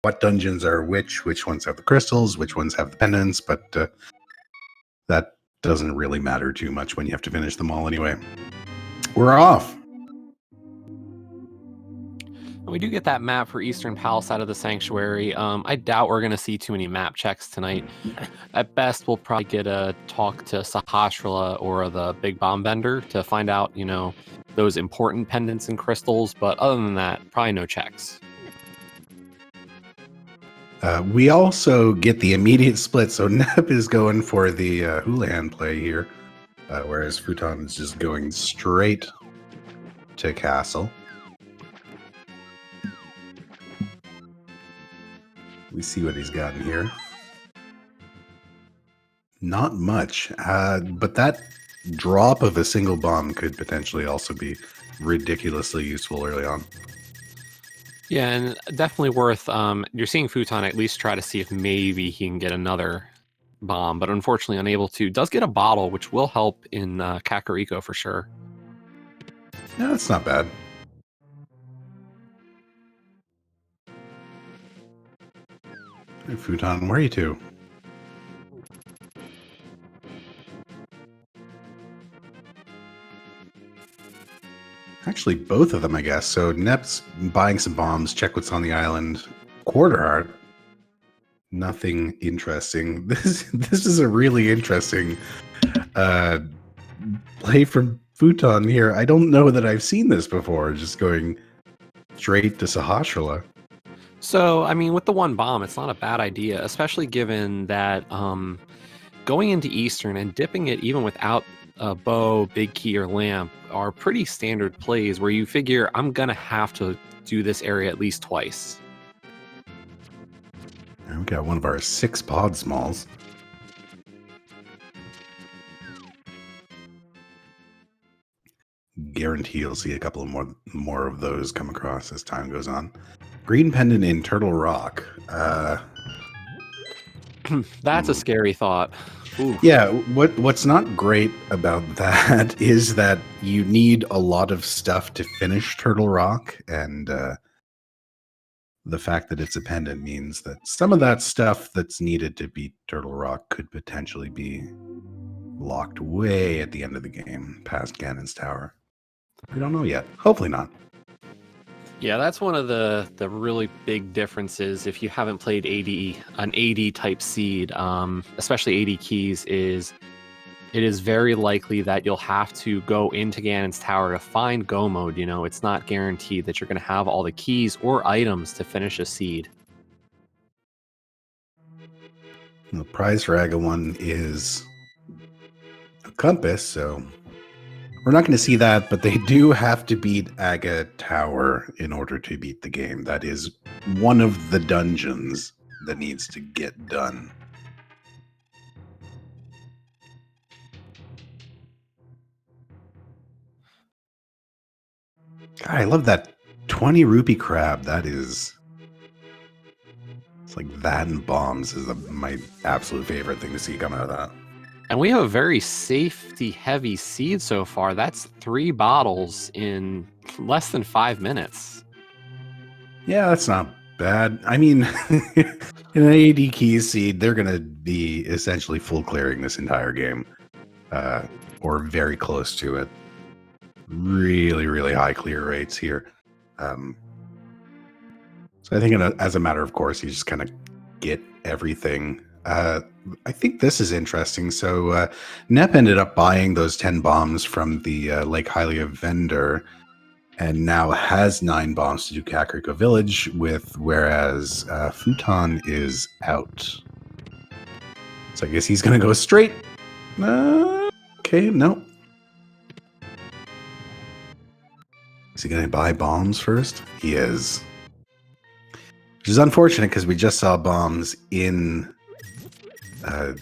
what dungeons are which ones have the crystals, which ones have the pendants, but that doesn't really matter too much when you have to finish them all anyway. We're off. We do get that map for Eastern Palace out of the Sanctuary. I doubt we're going to see too many map checks tonight. At best, we'll probably get a talk to Sahasrahla or the Big Bomb Vendor to find out, those important pendants and crystals. But other than that, probably no checks. We also get the immediate split, so Nep is going for the Houlihan play here, whereas Fouton is just going straight to Castle. We see what he's gotten here. Not much, but that drop of a single bomb could potentially also be ridiculously useful early on. Yeah, and definitely worth, you're seeing Fouton at least try to see if maybe he can get another bomb, but unfortunately unable to. Does get a bottle, which will help in Kakariko for sure. Yeah, that's not bad. Hey, Fouton, where are you to? Actually, both of them, I guess. So Nep's buying some bombs, check what's on the island. Quarter heart. Nothing interesting. This is a really interesting play from Fouton here. I don't know that I've seen this before, just going straight to Sahasrahla. So, I mean, with the one bomb, it's not a bad idea, especially given that going into Eastern and dipping it even without a bow, big key, or lamp are pretty standard plays where you figure I'm going to have to do this area at least twice. We got one of our 6 pod smalls. Guarantee you'll see a couple of more of those come across as time goes on. Green pendant in Turtle Rock. That's a scary thought. Ooh. Yeah, what's not great about that is that you need a lot of stuff to finish Turtle Rock, and the fact that it's a pendant means that some of that stuff that's needed to beat Turtle Rock could potentially be locked way at the end of the game, past Ganon's Tower. We don't know yet. Hopefully not. Yeah, that's one of the really big differences if you haven't played an AD type seed, especially AD keys, is it is very likely that you'll have to go into Ganon's Tower to find Go mode. It's not guaranteed that you're going to have all the keys or items to finish a seed. The prize for Aga 1 is a compass, so we're not going to see that, but they do have to beat Aga Tower in order to beat the game. That is one of the dungeons that needs to get done. God, I love that 20 rupee crab. It's like that and bombs is my absolute favorite thing to see come out of that. And we have a very safety-heavy seed so far. That's 3 bottles in less than 5 minutes. Yeah, that's not bad. I mean, in an AD keys seed, they're going to be essentially full clearing this entire game, or very close to it. Really, really high clear rates here. So I think as a matter of course, you just kind of get everything. I think this is interesting. So Nep ended up buying those 10 bombs from the Lake Hylia vendor, and now has 9 bombs to do Kakariko Village with, whereas Fouton is out. So I guess he's going to go straight. Okay, no. Is he going to buy bombs first? He is. Which is unfortunate because we just saw bombs in the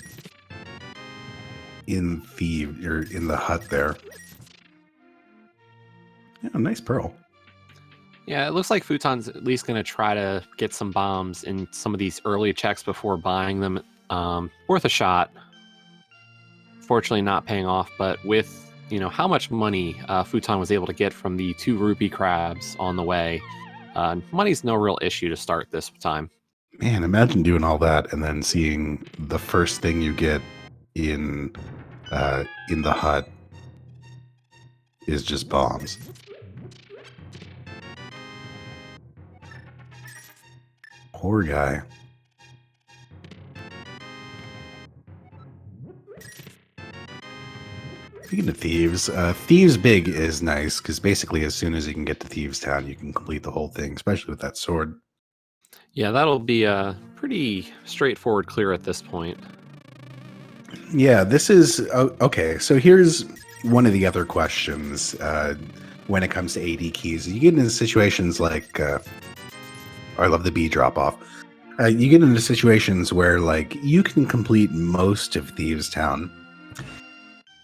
hut there. Yeah, nice pearl. Yeah, it looks like Fouton's at least going to try to get some bombs in some of these early checks before buying them. Worth a shot. Fortunately, not paying off, but with how much money Fouton was able to get from the 2 rupee crabs on the way, money's no real issue to start this time. Man, imagine doing all that and then seeing the first thing you get in the hut is just bombs. Poor guy. Speaking of thieves, Thieves Big is nice because basically as soon as you can get to Thieves Town, you can complete the whole thing, especially with that sword. Yeah, that'll be a pretty straightforward clear at this point. Yeah, this is okay. So here's one of the other questions when it comes to AD keys. You get into situations like, I love the B drop off. You get into situations where like you can complete most of Thieves Town,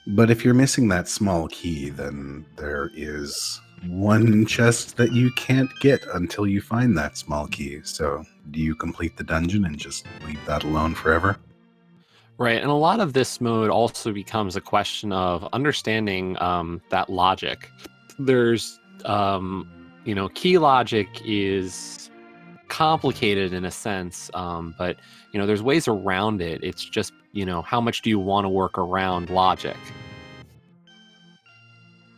but if you're missing that small key, then there is one chest that you can't get until you find that small key. So do you complete the dungeon and just leave that alone forever? Right, and a lot of this mode also becomes a question of understanding that logic. There's, key logic is complicated in a sense, but there's ways around it. It's just how much do you want to work around logic?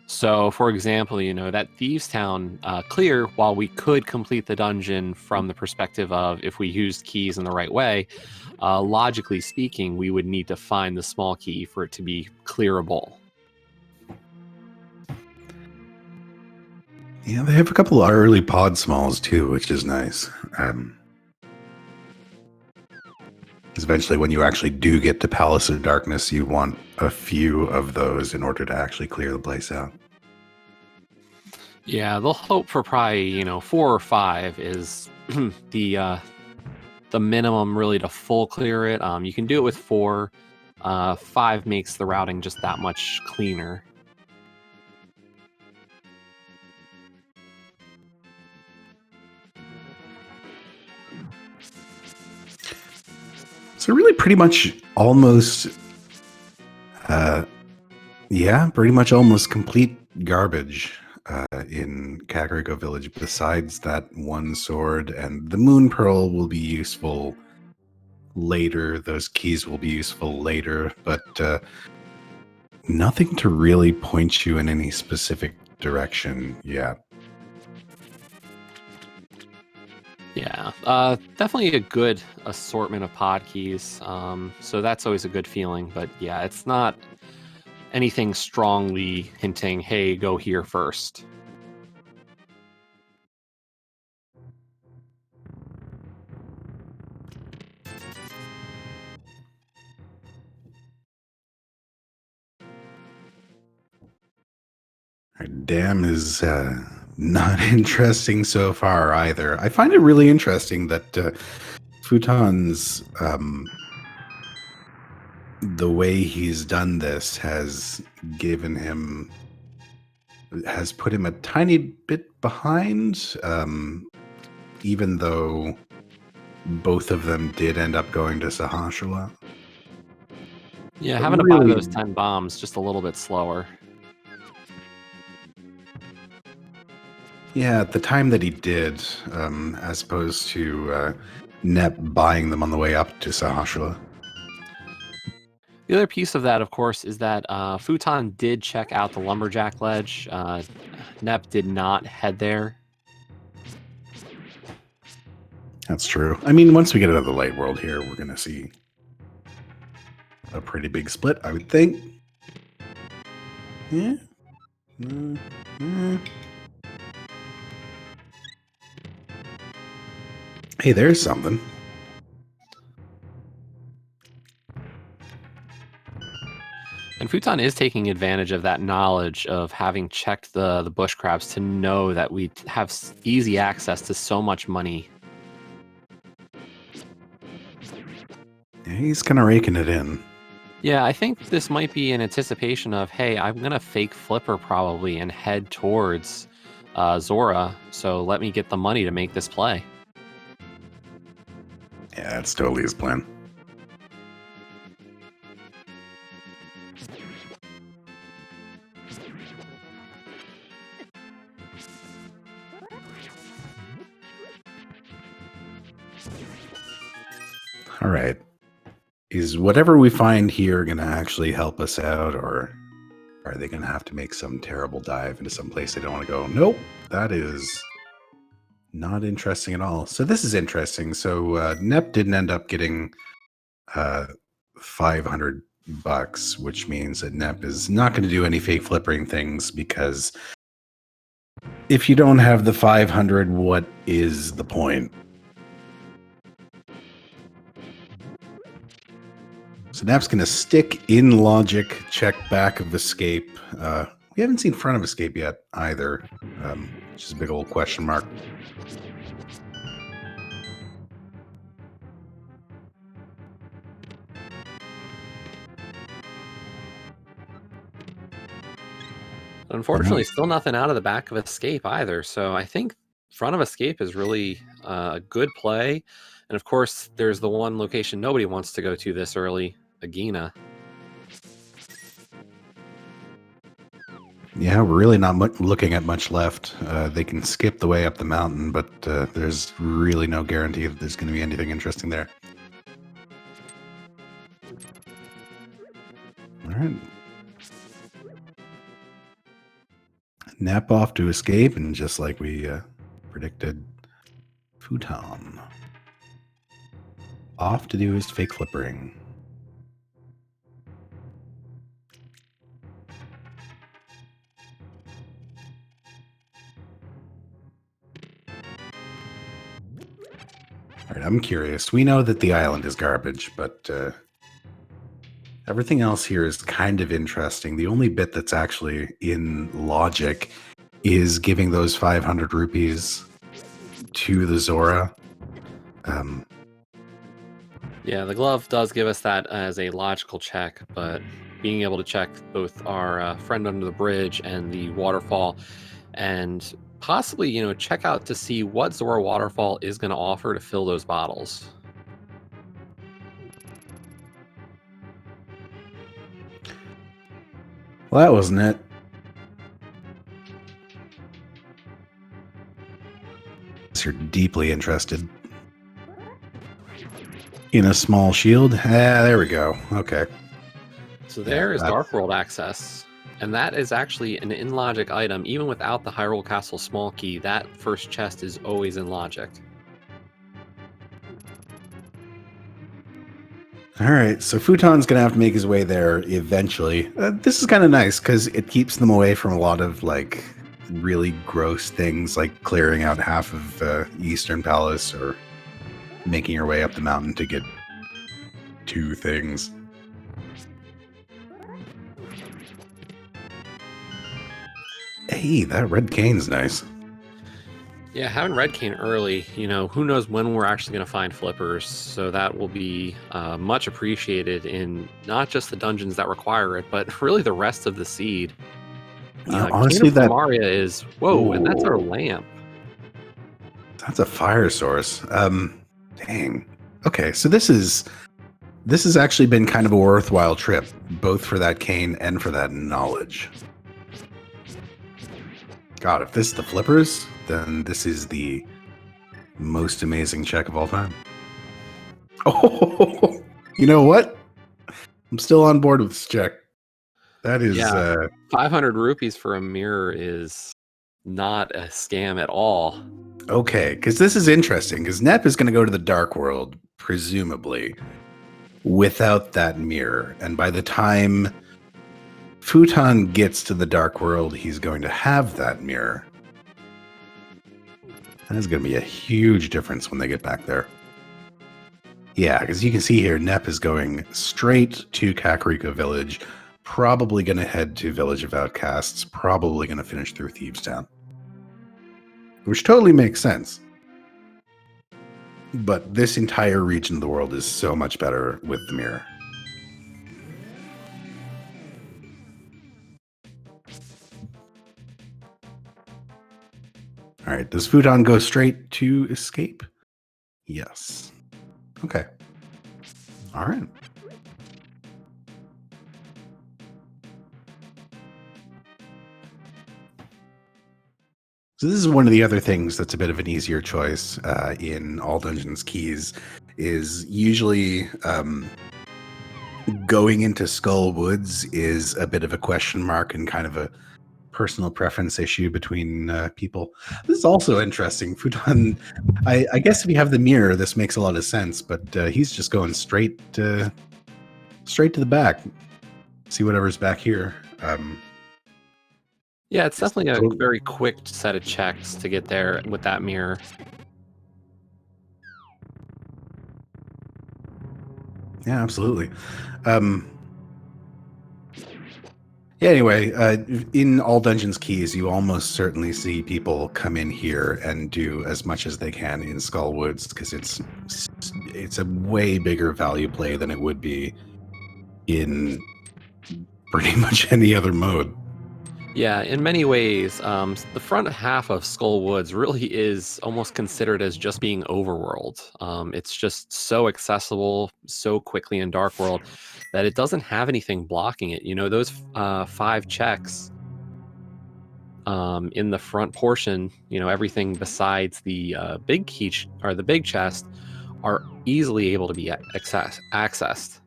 So, for example, that Thieves Town clear, while we could complete the dungeon from the perspective of if we used keys in the right way, logically speaking, we would need to find the small key for it to be clearable. Yeah, they have a couple of early pod smalls too, which is nice. 'Cause eventually, when you actually do get to Palace of Darkness, you want a few of those in order to actually clear the place out. Yeah, they'll hope for probably 4 or 5 is the minimum really to full clear it. You can do it with 4. 5 makes the routing just that much cleaner. So really, pretty much almost, pretty much almost complete garbage in Kakariko Village. Besides that one sword, and the Moon Pearl will be useful later. Those keys will be useful later, but nothing to really point you in any specific direction yet. Yeah, definitely a good assortment of pod keys. So that's always a good feeling. But yeah, it's not anything strongly hinting, hey, go here first. Damn is not interesting so far either. I find it really interesting that Fouton's the way he's done this has put him a tiny bit behind, even though both of them did end up going to Sahashala. Yeah, But having to buy really, those 10 bombs just a little bit slower. yeah, at the time that he did, as opposed to Nep buying them on the way up to Sahashala. The other piece of that, of course, is that Fouton did check out the Lumberjack Ledge. Nep did not head there. That's true. I mean, once we get out of the light world here, we're going to see a pretty big split, I would think. Yeah. Hey, there's something. And Fouton is taking advantage of that knowledge of having checked the bush crabs to know that we have easy access to so much money. Yeah, he's kind of raking it in. Yeah, I think this might be in anticipation of, hey, I'm going to fake Flipper probably and head towards Zora, so let me get the money to make this play. Yeah, that's totally his plan. All right. Is whatever we find here going to actually help us out, or are they going to have to make some terrible dive into some place they don't want to go? Nope. That is not interesting at all. So this is interesting. So Nep didn't end up getting 500 bucks, which means that Nep is not going to do any fake flipping things, because if you don't have the 500, what is the point? So Nap's going to stick in logic, check back of escape. We haven't seen front of escape yet either, which is a big old question mark. Unfortunately, still nothing out of the back of escape either. So I think front of escape is really a good play. And of course, there's the one location nobody wants to go to this early, Agina. Yeah, we're really not looking at much left. They can skip the way up the mountain, but there's really no guarantee that there's going to be anything interesting there. All right. Nap off to escape, and just like we predicted, Fouton off to do his fake flippering. All right, I'm curious. We know that the island is garbage, but everything else here is kind of interesting. The only bit that's actually in logic is giving those 500 rupees to the Zora. Yeah, the glove does give us that as a logical check, but being able to check both our friend under the bridge and the waterfall, and possibly, check out to see what Zora Waterfall is going to offer to fill those bottles. Well, that wasn't it. You're deeply interested in a small shield. There we go. Okay. So there is Dark World access. And that is actually an in-logic item. Even without the Hyrule Castle small key, that first chest is always in logic. All right, so Fouton's going to have to make his way there eventually. This is kind of nice because it keeps them away from a lot of, like, really gross things, like clearing out half of Eastern Palace or making your way up the mountain to get 2 things. Hey, that red cane's nice. Yeah, having red cane early, who knows when we're actually going to find flippers. So that will be much appreciated in not just the dungeons that require it, but really the rest of the seed. Honestly, that Maria is and that's our lamp. That's a fire source. Dang. Okay, so this has actually been kind of a worthwhile trip, both for that cane and for that knowledge. God, if this is the flippers, then this is the most amazing check of all time. Oh, you know what? I'm still on board with this check. That is 500 rupees for a mirror is not a scam at all. Okay, because this is interesting, because Nep is going to go to the Dark World, presumably, without that mirror. And by the time Fouton gets to the Dark World, he's going to have that mirror. That is going to be a huge difference when they get back there. Yeah, because you can see here, Nep is going straight to Kakariko Village, probably going to head to Village of Outcasts, probably going to finish through Thieves Town. Which totally makes sense. But this entire region of the world is so much better with the mirror. All right, does Fouton go straight to escape? Yes. Okay. All right. So this is one of the other things that's a bit of an easier choice in all Dungeons Keys, is usually going into Skull Woods is a bit of a question mark and kind of a personal preference issue between people. This is also interesting. Fouton, I guess if you have the mirror, this makes a lot of sense, but he's just going straight to the back. See whatever's back here. Yeah, it's definitely a very quick set of checks to get there with that mirror. Yeah, absolutely. Yeah, anyway, in all Dungeons Keys, you almost certainly see people come in here and do as much as they can in Skull Woods because it's a way bigger value play than it would be in pretty much any other mode. Yeah, in many ways, the front half of Skull Woods really is almost considered as just being overworld. It's just so accessible so quickly in Dark World that it doesn't have anything blocking it. You know, those 5 checks in the front portion, you know, everything besides the big key or the big chest are easily able to be accessed.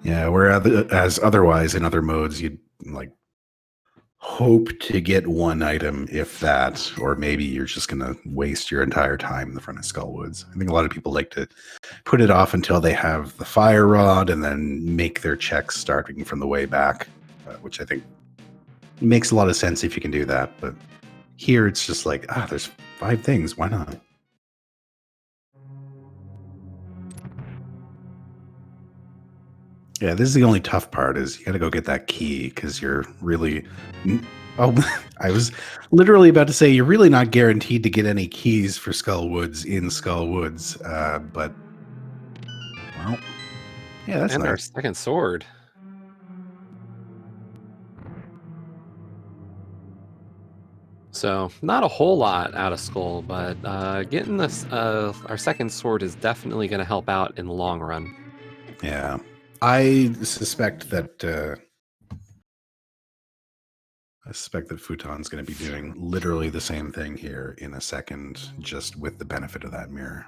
Yeah, whereas otherwise in other modes, you'd like hope to get one item, if that, or maybe you're just going to waste your entire time in the front of Skull Woods. I think a lot of people like to put it off until they have the fire rod and then make their checks starting from the way back, which I think makes a lot of sense if you can do that. But here it's just like, there's 5 things. Why not? Yeah, this is the only tough part is you got to go get that key because you're really... Oh, I was literally about to say you're really not guaranteed to get any keys for Skull Woods in Skull Woods, but... Well, yeah, that's and nice. Our second sword. So, not a whole lot out of Skull, but getting this, our second sword is definitely going to help out in the long run. Yeah. I suspect that Fouton's going to be doing literally the same thing here in a second, just with the benefit of that mirror.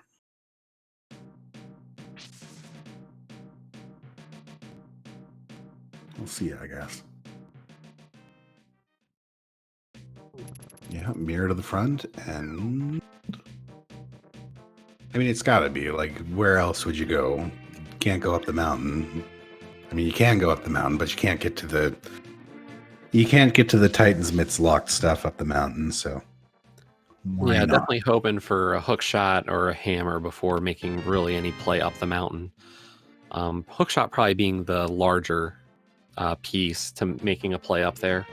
We'll see, I guess. Yeah, mirror to the front, and I mean, it's got to be like, where else would you go? Can't go up the mountain. I mean, you can go up the mountain, but you can't get to the Titan's Mitts locked stuff up the mountain. So why not? Definitely hoping for a hook shot or a hammer before making really any play up the mountain. Hook shot probably being the larger piece to making a play up there.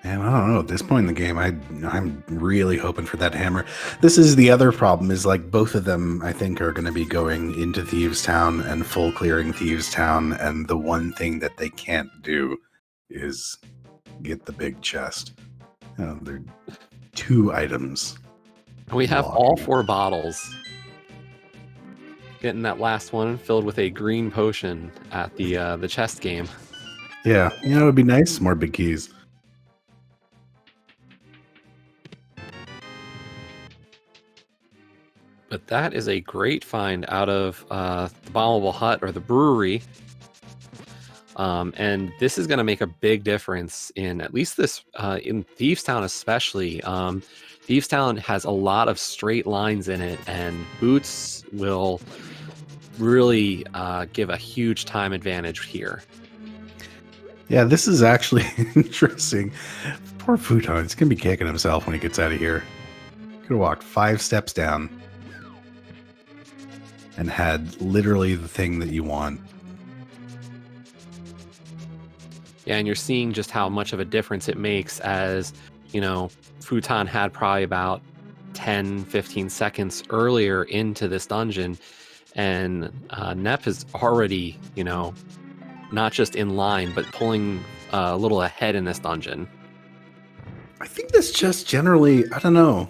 And I don't know, at this point in the game, I'm really hoping for that hammer. This is the other problem, is like both of them, I think, are going to be going into Thieves Town and full clearing Thieves Town, and the one thing that they can't do is get the big chest. You know, they're 2 items. We have all 4 bottles. Getting that last one filled with a green potion at the chest game. Yeah, you know, it would be nice, more big keys. But that is a great find out of the Bombable Hut or the brewery. And this is going to make a big difference in at least this, in Thieves Town especially. Thieves Town has a lot of straight lines in it, and boots will really give a huge time advantage here. Yeah, this is actually interesting. Poor Fouton, he's going to be kicking himself when he gets out of here. Could have walked 5 steps down and had literally the thing that you want. Yeah, and you're seeing just how much of a difference it makes as, you know, Fouton had probably about 10, 15 seconds earlier into this dungeon, and Nep is already, you know, not just in line, but pulling a little ahead in this dungeon. I think that's just generally, I don't know.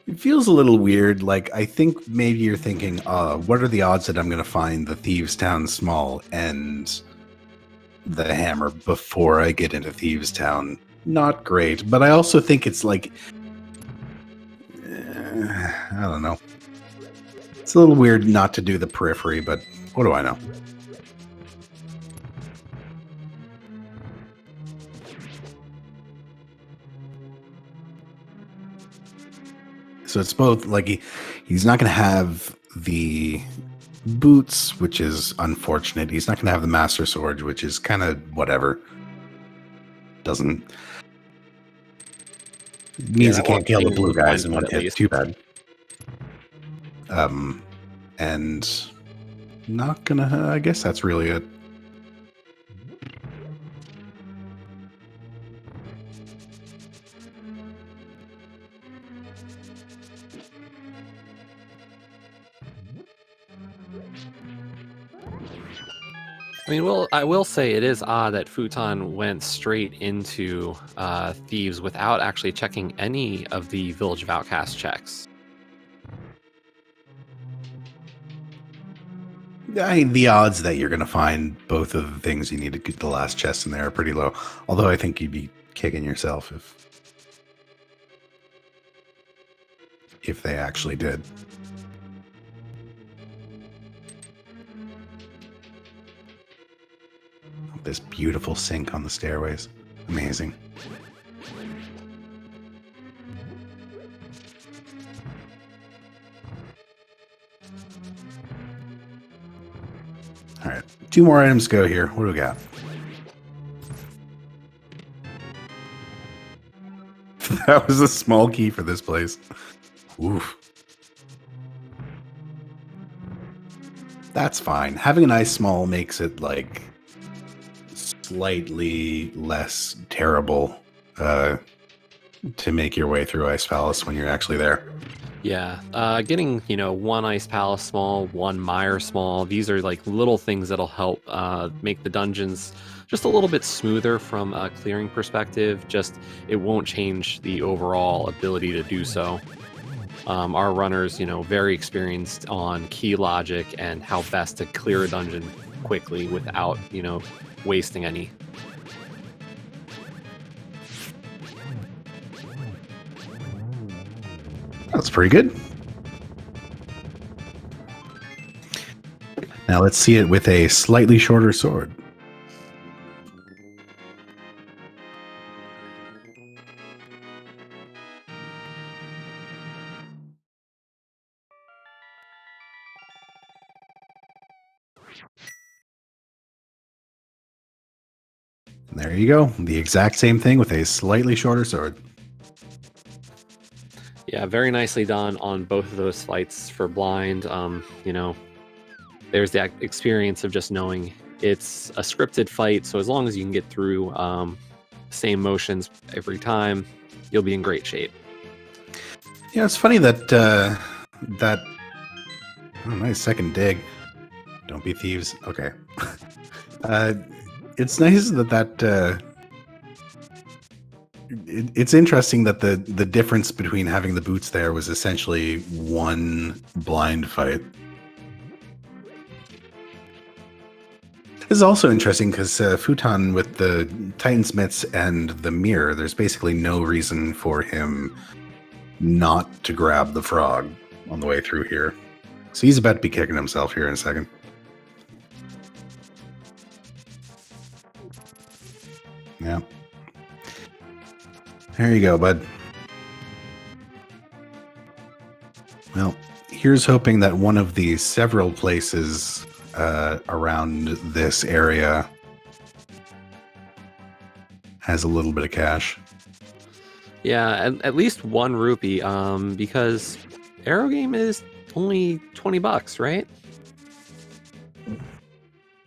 It feels a little weird. Like, I think maybe you're thinking, what are the odds that I'm going to find the Thieves Town Small and the hammer before I get into Thieves Town? not great, but I also think it's like, I don't know. It's a little weird not to do the periphery, but what do I know? So it's both like he's not going to have the boots, which is unfortunate. He's not going to have the Master Sword, which is kind of whatever. Doesn't means he can't kill the blue guys in one hit. Too bad. And not gonna. I guess that's really it. I mean, I will say it is odd that Fouton went straight into Thieves without actually checking any of the Village of Outcasts checks. The odds that you're going to find both of the things you need to get the last chest in there are pretty low. Although I think you'd be kicking yourself if they actually did. This beautiful sink on the stairways. Amazing. All right, 2 more items go here. What do we got? That was a small key for this place. Oof. That's fine. Having an ice small makes it like slightly less terrible to make your way through Ice Palace when you're actually there. Yeah, getting 1 Ice Palace small, 1 Mire small. These are like little things that'll help make the dungeons just a little bit smoother from a clearing perspective. Just it won't change the overall ability to do so. Our runners, very experienced on key logic and how best to clear a dungeon quickly without, wasting any. That's pretty good. Now let's see it with a slightly shorter sword. There you go. The exact same thing with a slightly shorter sword. Yeah, very nicely done on both of those fights for blind. There's the experience of just knowing it's a scripted fight, so as long as you can get through same motions every time, you'll be in great shape. Yeah, it's funny that nice second dig. Don't be thieves. Okay. It's nice that it's interesting that the difference between having the boots there was essentially 1 blind fight. This is also interesting because Fouton with the Titansmiths and the mirror, there's basically no reason for him not to grab the frog on the way through here. So he's about to be kicking himself here in a second. Yeah. There you go, bud. Well, here's hoping that one of the several places around this area has a little bit of cash. Yeah, at least 1 rupee, because Aero Game is only $20, right?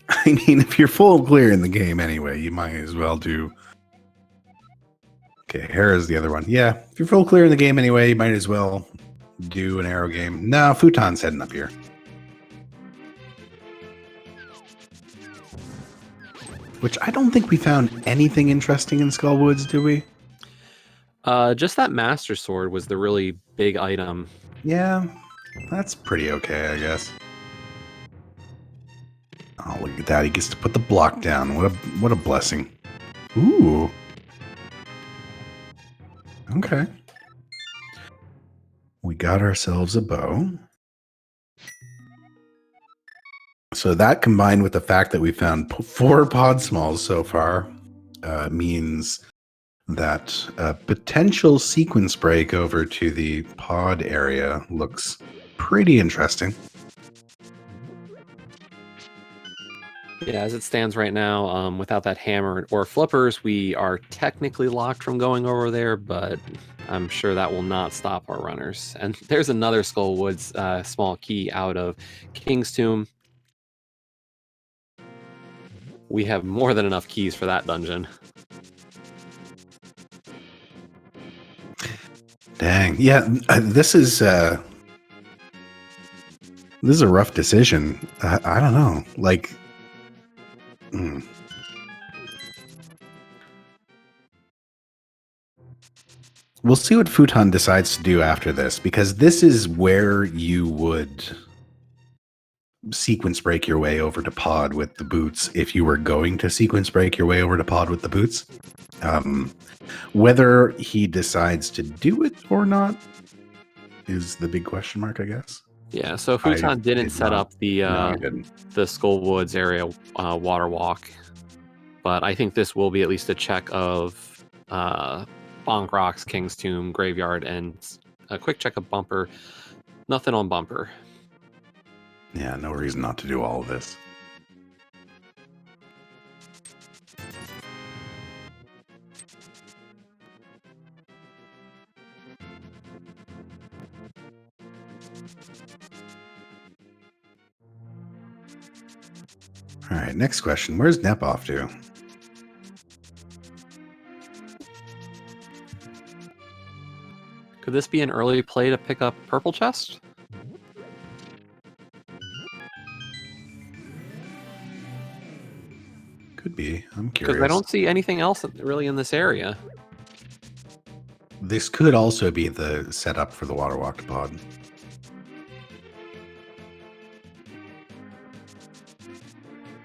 I mean, if you're full clear in the game anyway, you might as well do. Okay, here is the other one. Yeah, if you're full clear in the game anyway, you might as well do an Aero Game. No, Fouton's heading up here. Which I don't think we found anything interesting in Skullwoods, did we? Just that Master Sword was the really big item. Yeah, that's pretty okay, I guess. Oh, look at that. He gets to put the block down. What a blessing. Ooh. Okay. We got ourselves a bow. So that combined with the fact that we found 4 pod smalls so far means that a potential sequence break over to the pod area looks pretty interesting. Yeah, as it stands right now, without that hammer or flippers, we are technically locked from going over there, but I'm sure that will not stop our runners. And there's another Skullwoods small key out of King's Tomb. We have more than enough keys for that dungeon. Dang. Yeah, this is a rough decision. I don't know. Like, we'll see what Fouton decides to do after this, because this is where you would sequence break your way over to pod with the boots if you were going to sequence break your way over to pod with the boots. Whether he decides to do it or not is the big question mark, I guess. Yeah, so Fouton didn't set up the Skullwoods area water walk, but I think this will be at least a check of Bonk Rocks, King's Tomb, Graveyard, and a quick check of Bumper. Nothing on Bumper. Yeah, no reason not to do all of this. All right, next question. Where's Nep off to? Could this be an early play to pick up Purple Chest? Could be. I'm curious. Because I don't see anything else really in this area. This could also be the setup for the water walk to pod.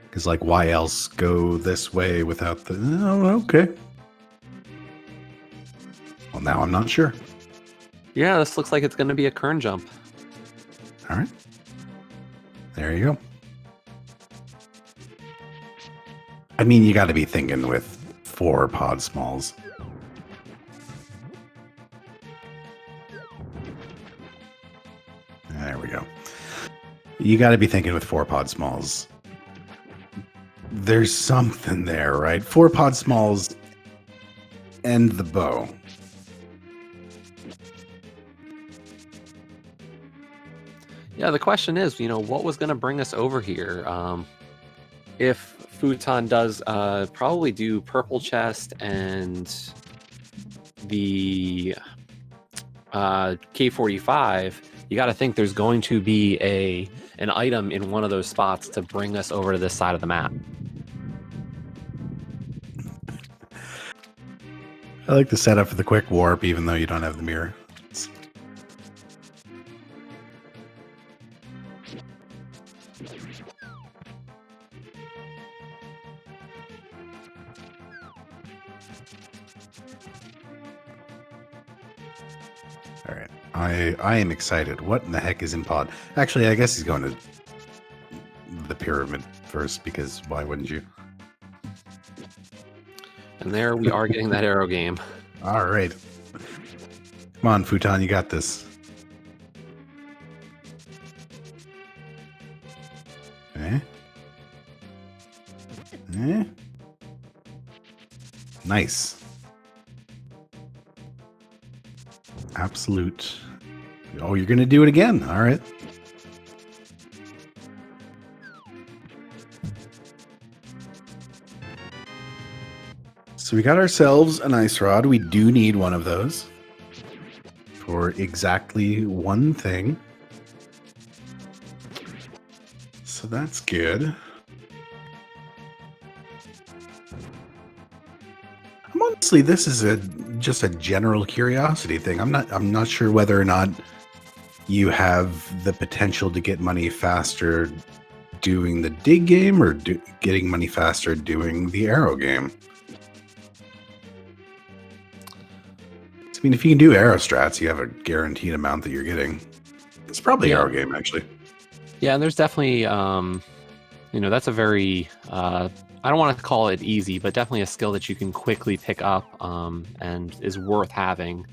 Because, like, why else go this way without the... Oh, okay. Well, now I'm not sure. Yeah, this looks like it's going to be a Kern jump. All right. There you go. I mean, you got to be thinking with 4 pod smalls. There we go. You got to be thinking with 4 pod smalls. There's something there, right? 4 pod smalls and the bow. Yeah, the question is, what was going to bring us over here? If Fouton does probably do Purple Chest and the K45, you got to think there's going to be an item in one of those spots to bring us over to this side of the map. I like the setup for the quick warp, even though you don't have the mirror. All right, I am excited. What in the heck is in pod? Actually, I guess he's going to the pyramid first, because why wouldn't you? And there we are getting that arrow game. All right. Come on, Fouton, you got this. Nice. Absolute. Oh, you're going to do it again. All right. So we got ourselves an ice rod. We do need one of those for exactly one thing. So that's good. Honestly, this is just a general curiosity thing. I'm not sure whether or not you have the potential to get money faster doing the dig game or getting money faster doing the arrow game. To mean, if you can do arrow strats, you have a guaranteed amount that you're getting. It's probably Yeah. arrow game, actually. Yeah, and there's definitely, that's a very, I don't want to call it easy, but definitely a skill that you can quickly pick up and is worth having.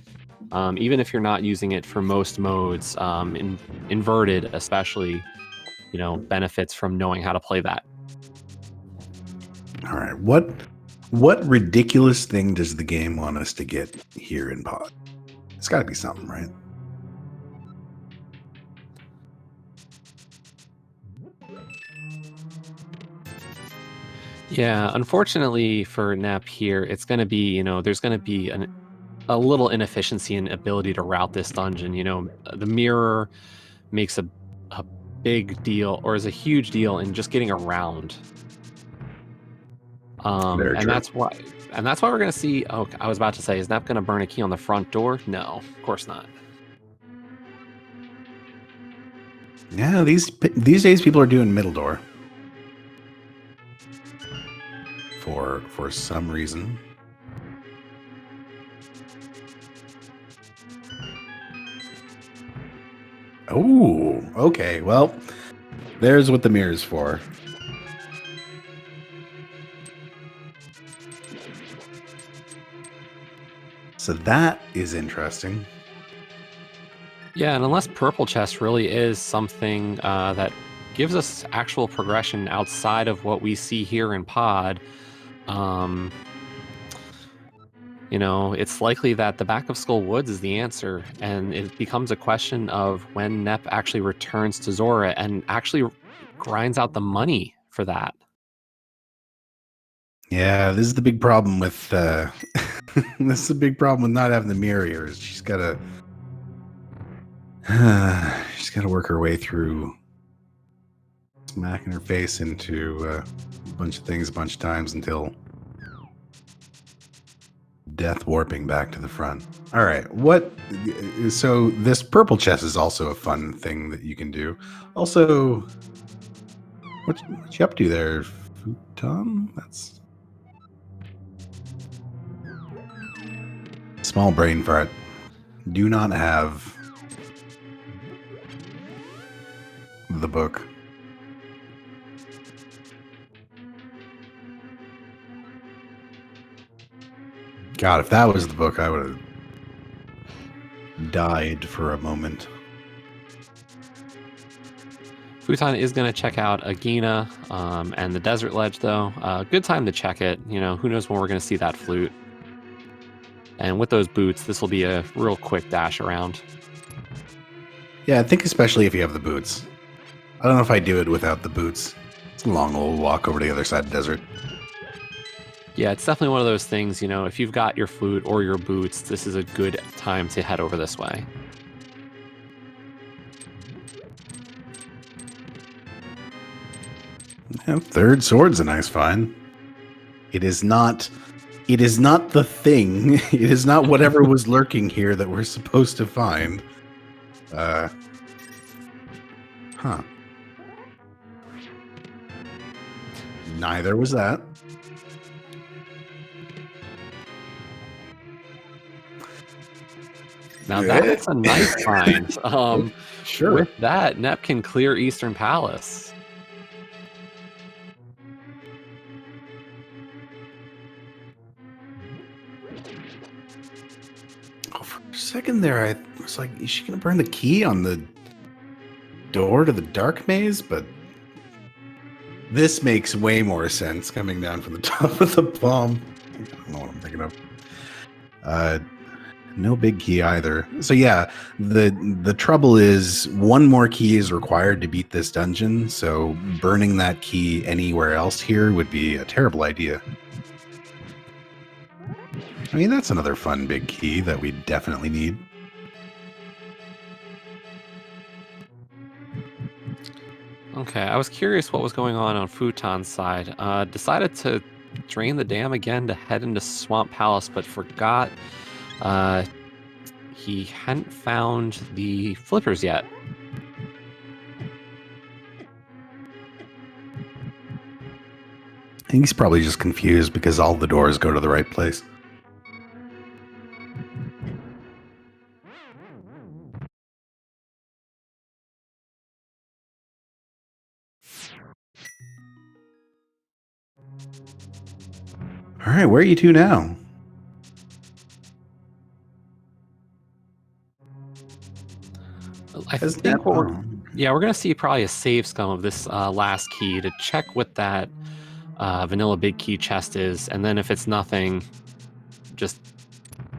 Even if you're not using it for most modes, inverted especially, benefits from knowing how to play that. All right, what ridiculous thing does the game want us to get here in pod? It's got to be something, right? Yeah, unfortunately for Nep here, it's going to be, there's going to be a little inefficiency in ability to route this dungeon. The mirror makes a big deal, or is a huge deal in just getting around. Very And true. that's why we're going to see. Oh, I was about to say, is Nep going to burn a key on the front door? No, of course not. Yeah, these days people are doing middle door for some reason. Oh, okay. Well, there's what the mirror's for. So that is interesting. Yeah, and unless purple chest really is something that gives us actual progression outside of what we see here in pod, it's likely that the back of Skull Woods is the answer, and it becomes a question of when Nep actually returns to Zora and actually grinds out the money for that. Yeah, this is the big problem with this is the big problem with not having the mirror here. Is she's got to work her way through smacking her face into a bunch of things a bunch of times until death warping back to the front. All right, so this purple chest is also a fun thing that you can do. Also, what you up to there, Fouton? That's small brain fart. Do not have the book. God, if that was the book, I would have died for a moment. Fouton is going to check out Agina and the Desert Ledge, though. Good time to check it. Who knows when we're going to see that flute. And with those boots, this will be a real quick dash around. Yeah, I think especially if you have the boots. I don't know if I do it without the boots. It's a long old walk over to the other side of the desert. Yeah, it's definitely one of those things, if you've got your flute or your boots, this is a good time to head over this way. Yeah, third sword's a nice find. It is not the thing. It is not whatever was lurking here that we're supposed to find. Neither was that. Now that's a nice find. Sure. With that, Nep can clear Eastern Palace. Oh, for a second there, I was like, is she going to burn the key on the door to the dark maze? But this makes way more sense coming down from the top of the bomb. I don't know what I'm thinking of. No big key either. So yeah, the trouble is one more key is required to beat this dungeon. So burning that key anywhere else here would be a terrible idea. I mean, that's another fun big key that we definitely need. Okay, I was curious what was going on Fouton's side. Decided to drain the dam again to head into Swamp Palace, but forgot he hadn't found the flippers yet. I think he's probably just confused because all the doors go to the right place. All right, where are you two now? I Has think Nep- we're gonna see probably a save scum of this last key to check what that vanilla big key chest is, and then if it's nothing, just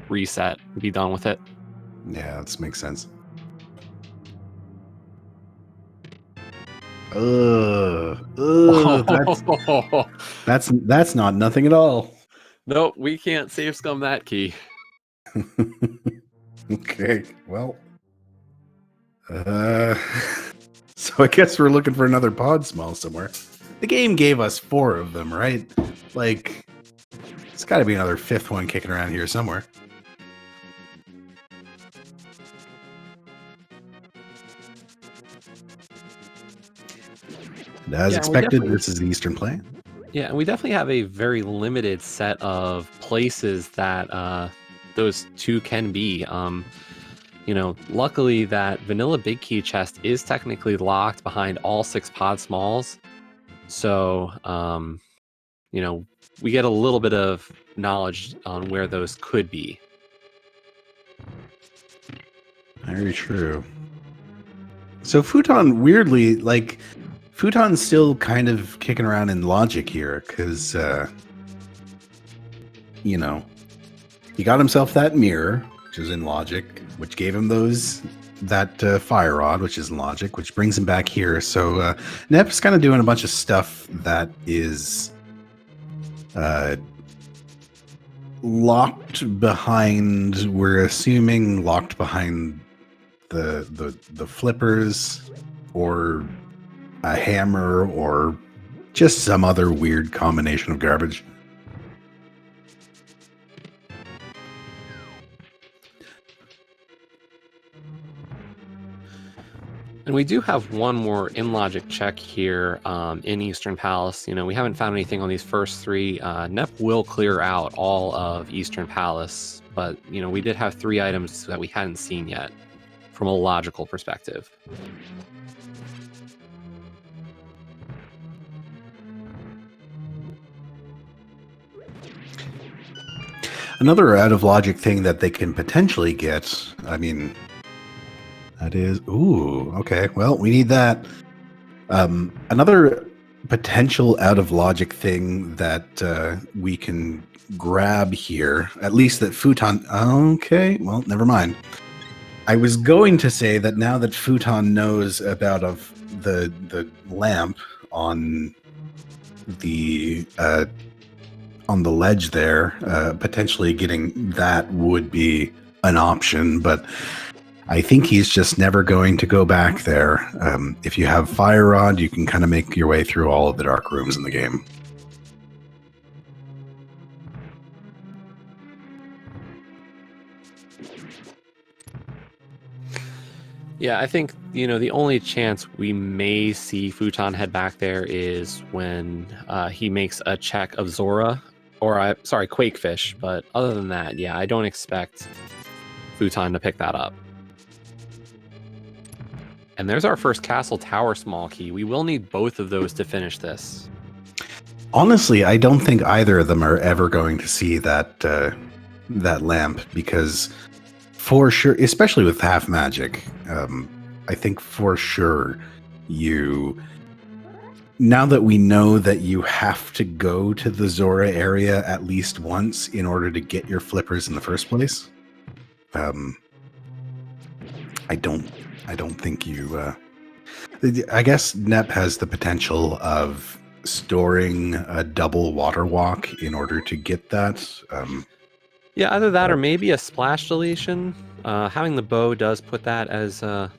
reset, be done with it. Yeah, this makes sense. That's not nothing at all. Nope, we can't save scum that key. Okay, well, so I guess we're looking for another pod small somewhere. The game gave us 4 of them, right? Like, it's got to be another 5th one kicking around here somewhere. And as expected, this is the Eastern Play. Yeah, and we definitely have a very limited set of places that those 2 can be. You know, luckily that vanilla big key chest is technically locked behind all 6 pod smalls. So, you know, we get a little bit of knowledge on where those could be. Very true. So Fouton, weirdly, like, Fouton's still kind of kicking around in logic here, because, you know, he got himself that mirror, which is in logic, which gave him that fire rod, which is in logic, which brings him back here. So Nep's kind of doing a bunch of stuff that is locked behind. We're assuming locked behind the flippers, or a hammer, or just some other weird combination of garbage. And we do have one more in logic check here in Eastern Palace. You know, we haven't found anything on these first 3. Nep will clear out all of Eastern Palace, but, you know, we did have 3 items that we hadn't seen yet from a logical perspective. Another out of logic thing that they can potentially get, I mean, that is, ooh, okay, well, we need that. Another potential out of logic thing that we can grab here, at least that Fouton, okay, well, never mind. I was going to say that now that Fouton knows about the lamp on the ledge there, potentially getting that would be an option, but I think he's just never going to go back there. If you have Fire Rod, you can kind of make your way through all of the dark rooms in the game. Yeah, I think, you know, the only chance we may see Fouton head back there is when he makes a check of Zora, or Quakefish. But other than that, yeah, I don't expect Fouton to pick that up. And there's our first Castle Tower small key. We will need both of those to finish this. Honestly, I don't think either of them are ever going to see that lamp, because for sure, especially with half magic, I think for sure now that we know that you have to go to the Zora area at least once in order to get your flippers in the first place, I don't think you. I guess Nep has the potential of storing a double water walk in order to get that. Yeah, either that or maybe a splash deletion. Having the bow does put that as a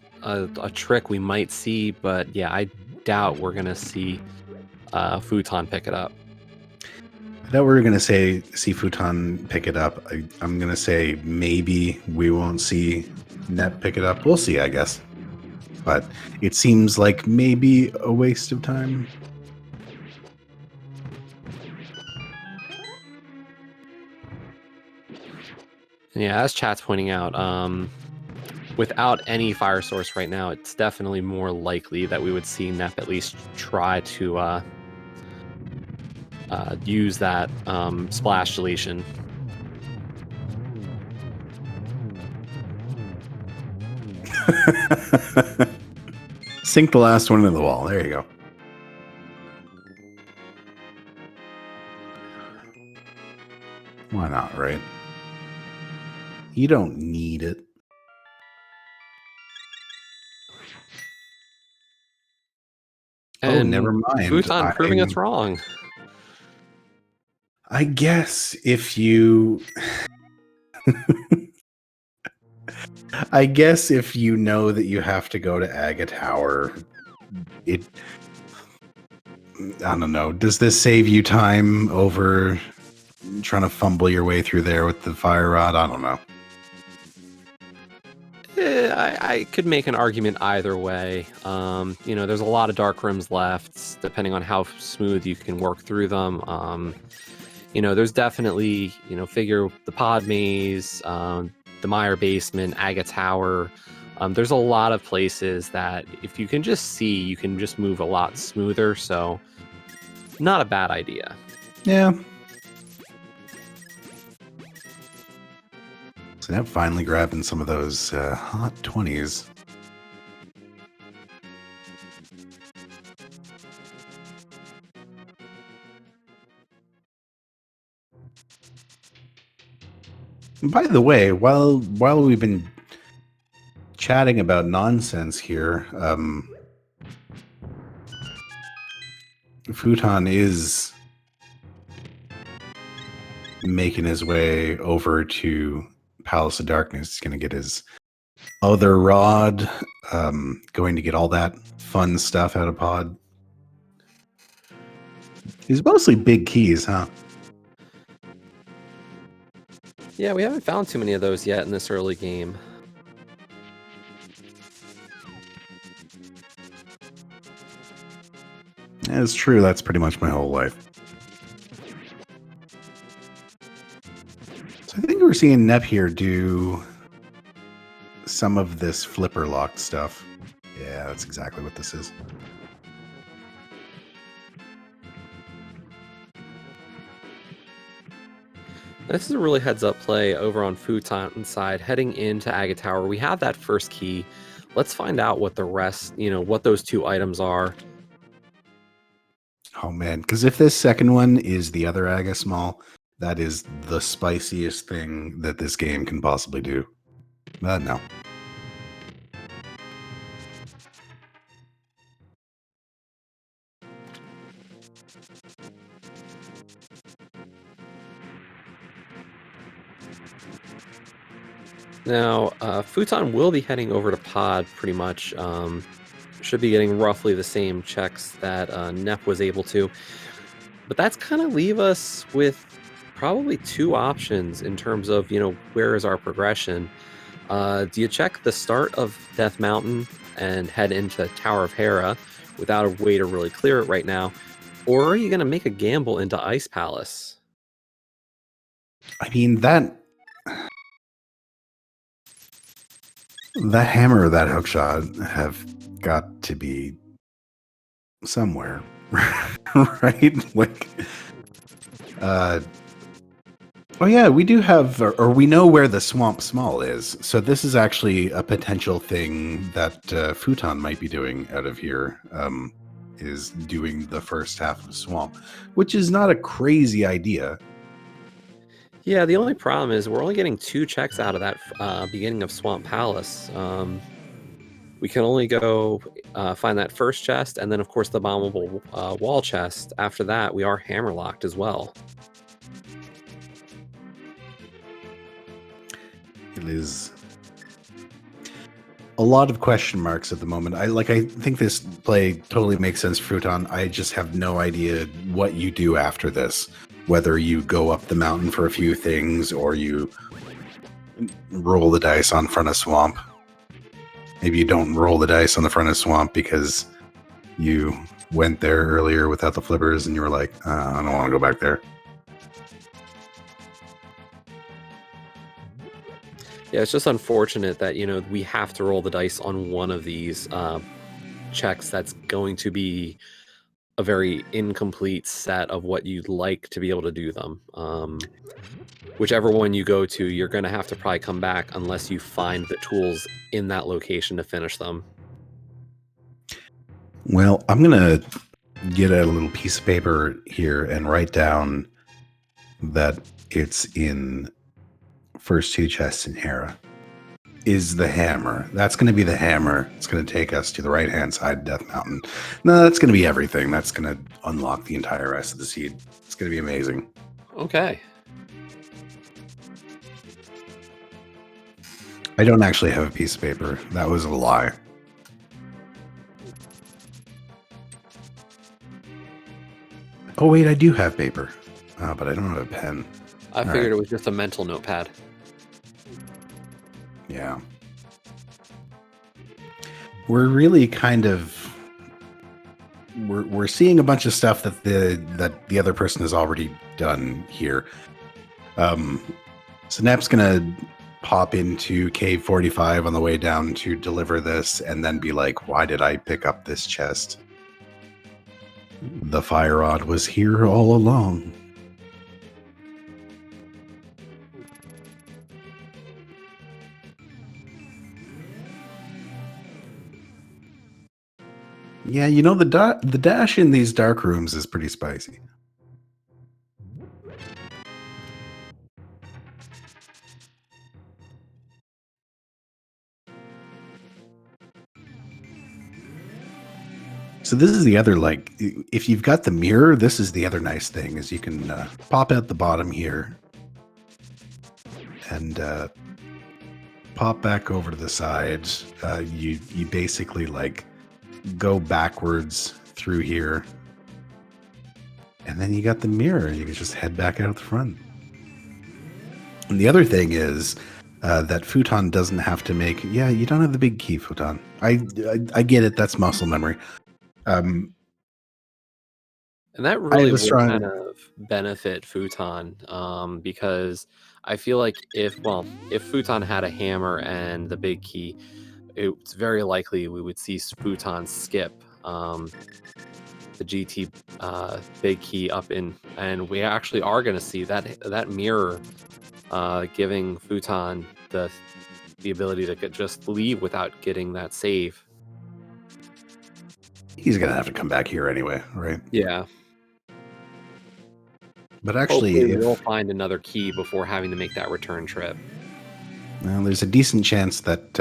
trick we might see, but yeah, I doubt we're gonna see Fouton pick it up. I thought we were gonna see Fouton pick it up. I'm gonna say maybe we won't see Nep pick it up. We'll see, I guess. But it seems like maybe a waste of time. Yeah, as chat's pointing out, without any fire source right now, it's definitely more likely that we would see Nep at least try to use that splash deletion. Sink the last one into the wall. There you go. Why not, right? You don't need it. And never mind. Fouton proving us wrong. I guess if you... I guess if you know that you have to go to Aga Tower, I don't know. Does this save you time over trying to fumble your way through there with the fire rod? I don't know. I could make an argument either way. There's a lot of dark rooms left, depending on how smooth you can work through them. There's definitely, figure the pod maze, the Meyer basement, Aga Tower. There's a lot of places that if you can just see, you can just move a lot smoother. So not a bad idea. Yeah. So now finally grabbing some of those hot 20s. By the way, while we've been chatting about nonsense here, Fouton is making his way over to Palace of Darkness. He's going to get his other rod, going to get all that fun stuff out of pod. He's mostly big keys, huh? Yeah, we haven't found too many of those yet in this early game. It's true. That's pretty much my whole life. So I think we're seeing Nep here do some of this flipper locked stuff. Yeah, that's exactly what this is. This is a really heads-up play over on Fouton's side, heading into Aga Tower. We have that first key. Let's find out what the rest, what those two items are. Oh, man, because if this second one is the other Aga Small, that is the spiciest thing that this game can possibly do. But no. Now, Fouton will be heading over to pod pretty much. Should be getting roughly the same checks that Nep was able to. But that's kind of leave us with probably two options in terms of, where is our progression? Do you check the start of Death Mountain and head into Tower of Hera without a way to really clear it right now? Or are you going to make a gamble into Ice Palace? I mean, that hammer or that hookshot have got to be somewhere, right? Like, oh yeah, we do have, or we know where the Swamp Small is. So this is actually a potential thing that Fouton might be doing out of here, is doing the first half of Swamp, which is not a crazy idea. Yeah, the only problem is we're only getting 2 checks out of that beginning of Swamp Palace. We can only go find that first chest, and then, of course, the bombable wall chest. After that, we are hammerlocked as well. It is a lot of question marks at the moment. I think this play totally makes sense for Fouton. I just have no idea what you do after this. Whether you go up the mountain for a few things or you roll the dice on front of Swamp. Maybe you don't roll the dice on the front of Swamp because you went there earlier without the flippers and you were like, I don't want to go back there. Yeah, it's just unfortunate that, we have to roll the dice on one of these checks that's going to be a very incomplete set of what you'd like to be able to do them. Whichever one you go to, you're going to have to probably come back unless you find the tools in that location to finish them. Well, I'm going to get a little piece of paper here and write down that it's in first 2 chests in Hera. Is the hammer. That's going to be the hammer. It's going to take us to the right-hand side of Death Mountain. No, that's going to be everything. That's going to unlock the entire rest of the seed. It's going to be amazing. Okay. I don't actually have a piece of paper. That was a lie. Oh, wait, I do have paper. But I don't have a pen. I figured it was just a mental notepad. Yeah. We're really kind of we're seeing a bunch of stuff that the other person has already done here. So Nep's gonna pop into Cave 45 on the way down to deliver this and then be like, why did I pick up this chest? The fire rod was here all along. Yeah, you know, the dash in these dark rooms is pretty spicy. So this is the other, like, if you've got the mirror, this is the other nice thing, is you can pop out the bottom here and pop back over to the sides. You basically, like, go backwards through here. And then you got the mirror. You can just head back out the front. And the other thing is that Fouton doesn't have to make... Yeah, you don't have the big key, Fouton. I get it. That's muscle memory. And that really would kind of benefit Fouton, because I feel like if Fouton had a hammer and the big key, it's very likely we would see Fouton skip the GT big key up in, and we actually are going to see that mirror giving Fouton the ability to just leave without getting that save. He's going to have to come back here anyway, right? Yeah. But actually, we'll find another key before having to make that return trip. Well, there's a decent chance that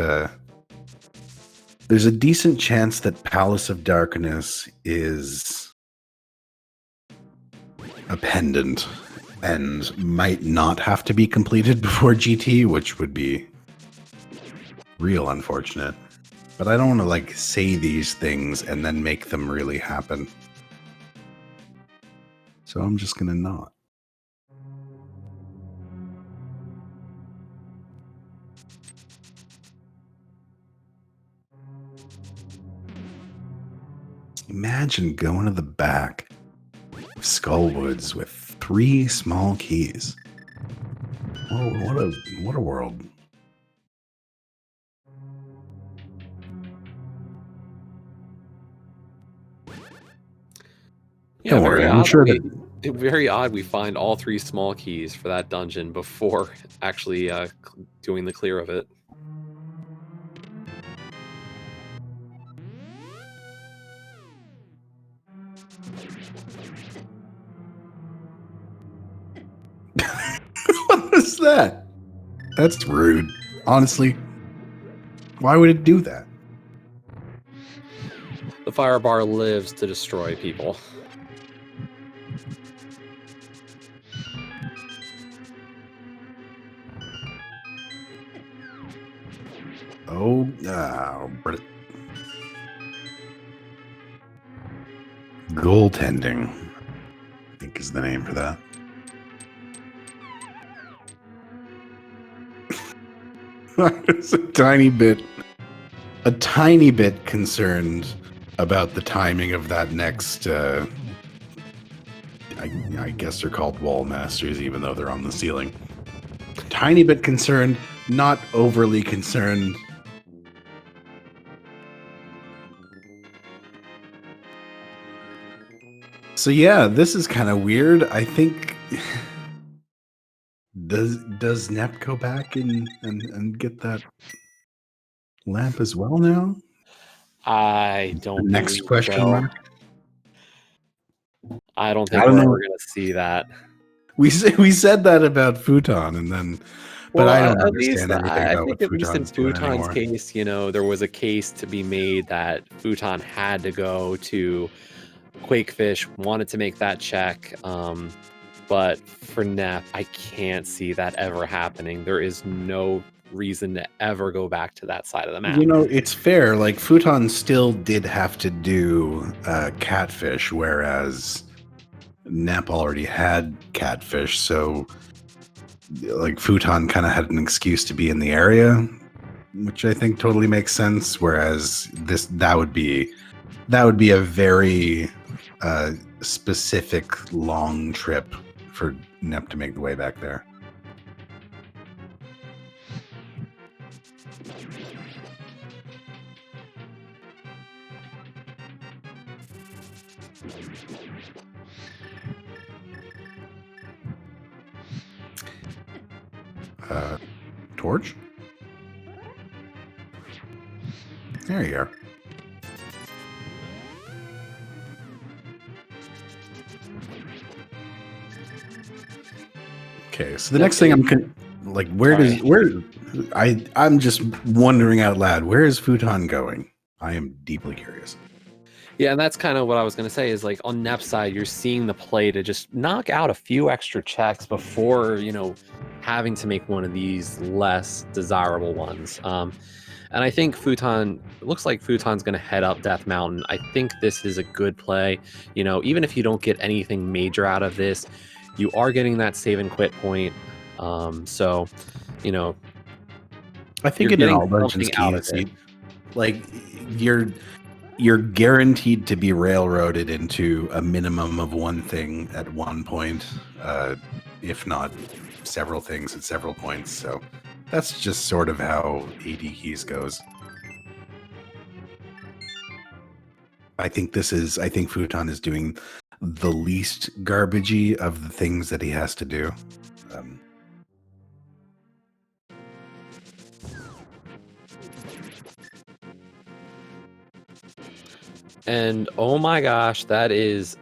Palace of Darkness is a pendant and might not have to be completed before GT, which would be real unfortunate. But I don't want to, like, say these things and then make them really happen. So I'm just going to not. Imagine going to the back of Skullwoods with 3 small keys. Oh, what a world. Yeah, don't worry. I'm sure very odd we find all 3 small keys for that dungeon before actually doing the clear of it. What was that? That's rude. Honestly, why would it do that? The fire bar lives to destroy people. Oh, goaltending, I think is the name for that. I was a tiny bit concerned about the timing of that next, I guess they're called wall masters, even though they're on the ceiling. Tiny bit concerned, not overly concerned. So yeah, this is kind of weird. I think does Nep go back and get that lamp as well now? I The don't next believe question so. mark. I don't I think don't we're ever know. going to see that. We said that about Fouton, and then, but Well, I don't at least understand anything I about think what at least in Fouton's doing Futon's anymore. case, you know, there was a case to be made that Futon had to go to Quakefish, wanted to make that check. But for Nep, I can't see that ever happening. There is no reason to ever go back to that side of the map. You know, it's fair. Like Fouton still did have to do catfish, whereas Nep already had catfish. So, like Fouton kind of had an excuse to be in the area, which I think totally makes sense. Whereas that would be a very specific long trip for Nep to make the way back there. Torch? There you are. Okay, so the next thing I'm just wondering out loud, where is Fouton going? I am deeply curious. Yeah, and that's kind of what I was going to say is like on Nep's side, you're seeing the play to just knock out a few extra checks before, you know, having to make one of these less desirable ones. And I think Fouton, it looks like Fouton's going to head up Death Mountain. I think this is a good play. You know, even if you don't get anything major out of this, you are getting that save and quit point. So, you know, I think you're in an getting all dungeons something out key of it. like you're guaranteed to be railroaded into a minimum of one thing at one point, if not several things at several points. So that's just sort of how AD keys goes. I think Fouton is doing the least garbagey of the things that he has to do. And oh my gosh, that is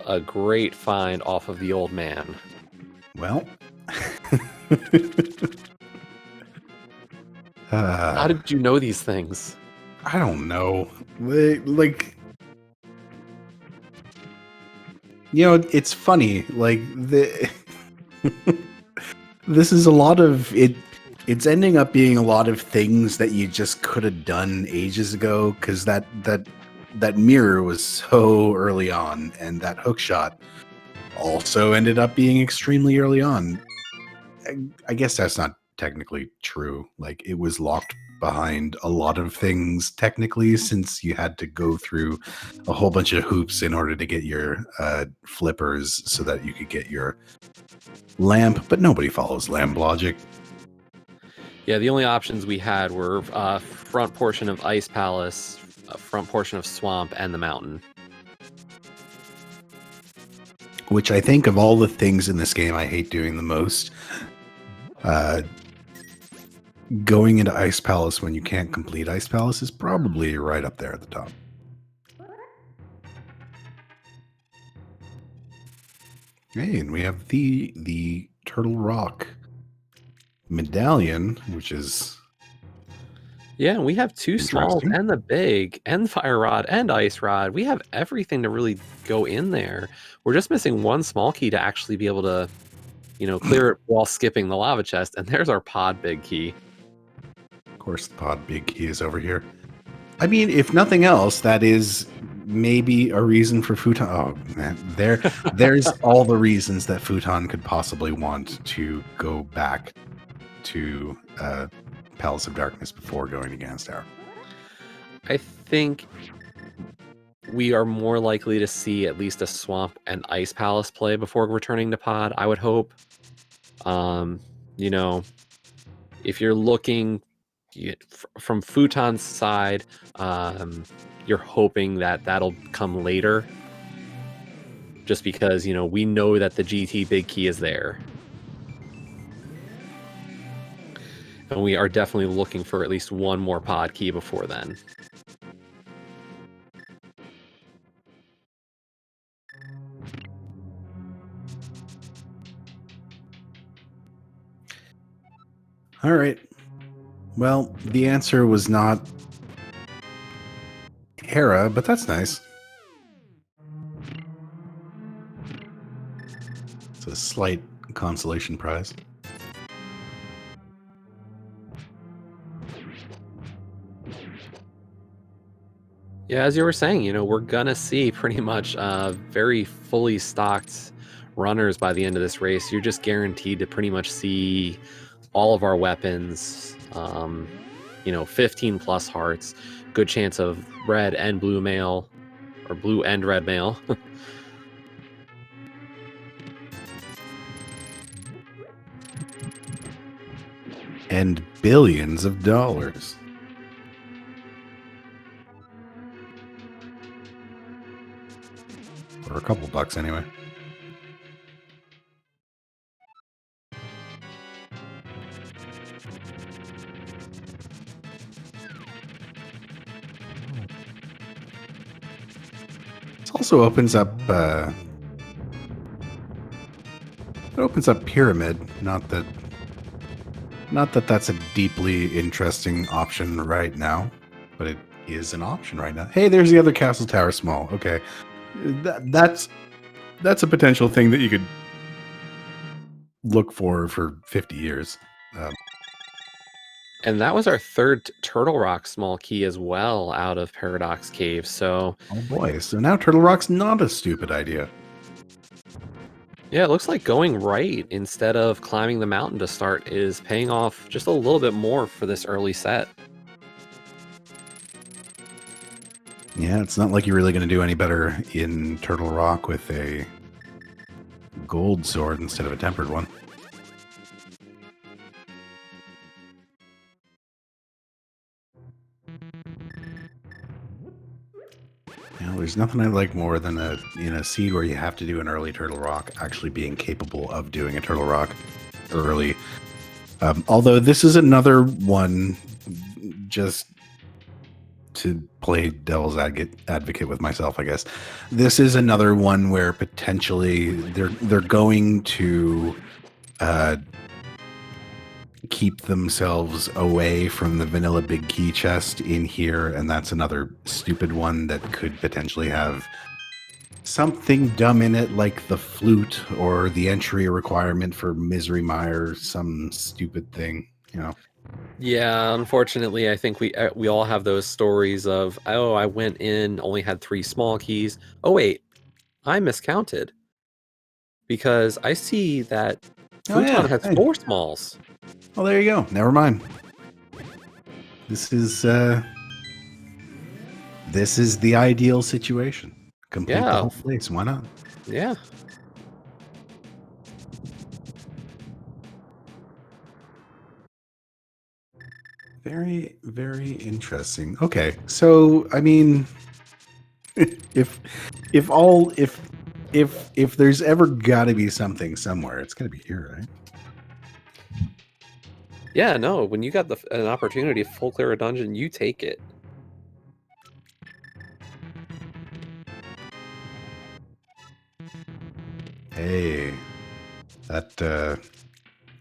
a great find off of the old man. Well, How did you know these things? I don't know. Like, you know, it's funny. Like this is a lot of it. It's ending up being a lot of things that you just could have done ages ago because that mirror was so early on, and that hook shot also ended up being extremely early on. I guess that's not technically true. Like it was locked behind a lot of things technically, since you had to go through a whole bunch of hoops in order to get your flippers so that you could get your lamp, but nobody follows lamp logic. Yeah, the only options we had were front portion of Ice Palace, front portion of Swamp, and the mountain. Which I think of all the things in this game I hate doing the most. Going into Ice Palace when you can't complete Ice Palace is probably right up there at the top. Hey, and we have the Turtle Rock medallion, which is Yeah, we have two smalls interesting. and the big and fire rod and ice rod. We have everything to really go in there. We're just missing one small key to actually be able to, you know, clear it while skipping the lava chest. And there's our pod big key. Of course, the pod big key is over here. I mean, if nothing else, that is maybe a reason for Fouton. Oh man, there's all the reasons that Fouton could possibly want to go back to Palace of Darkness before going to Gans Tower. I think we are more likely to see at least a Swamp and Ice Palace play before returning to pod, I would hope. You know, if you're looking from Fouton's side, you're hoping that that'll come later. just because, you know, we know that the GT big key is there. And we are definitely looking for at least one more pod key before then. All right. Well, the answer was not Hera, but that's nice. It's a slight consolation prize. Yeah, as you were saying, you know, we're gonna see pretty much very fully stocked runners by the end of this race. You're just guaranteed to pretty much see all of our weapons, you know, 15 plus hearts, good chance of red and blue mail, or blue and red mail. And billions of dollars. Or a couple bucks anyway. This also opens up it opens up Pyramid. Not that that's a deeply interesting option right now, but it is an option right now. Hey, there's the other castle tower small. Okay. That's a potential thing that you could look for 50 years. And that was our third Turtle Rock small key as well out of Paradox Cave. So, oh boy, so now Turtle Rock's not a stupid idea. Yeah, it looks like going right instead of climbing the mountain to start is paying off just a little bit more for this early set. Yeah, it's not like you're really going to do any better in Turtle Rock with a gold sword instead of a tempered one. You know, there's nothing I like more than a seed where you have to do an early Turtle Rock actually being capable of doing a Turtle Rock early. Although this is another one, just to play devil's advocate with myself, I guess. This is another one where potentially they're going to keep themselves away from the vanilla big key chest in here, and that's another stupid one that could potentially have something dumb in it, like the flute or the entry requirement for Misery Mire, some stupid thing, you know. Yeah, unfortunately, I think we all have those stories of, oh, I went in, only had 3 small keys. Oh wait, I miscounted because I see that Fouton has Hey. 4 smalls. Well, there you go. Never mind. This is the ideal situation. Complete the whole place. Why not? Yeah. Very, very interesting. Okay, so I mean, if there's ever got to be something somewhere, it's got to be here, right? Yeah, no, when you got an opportunity to full clear a dungeon, you take it. Hey, that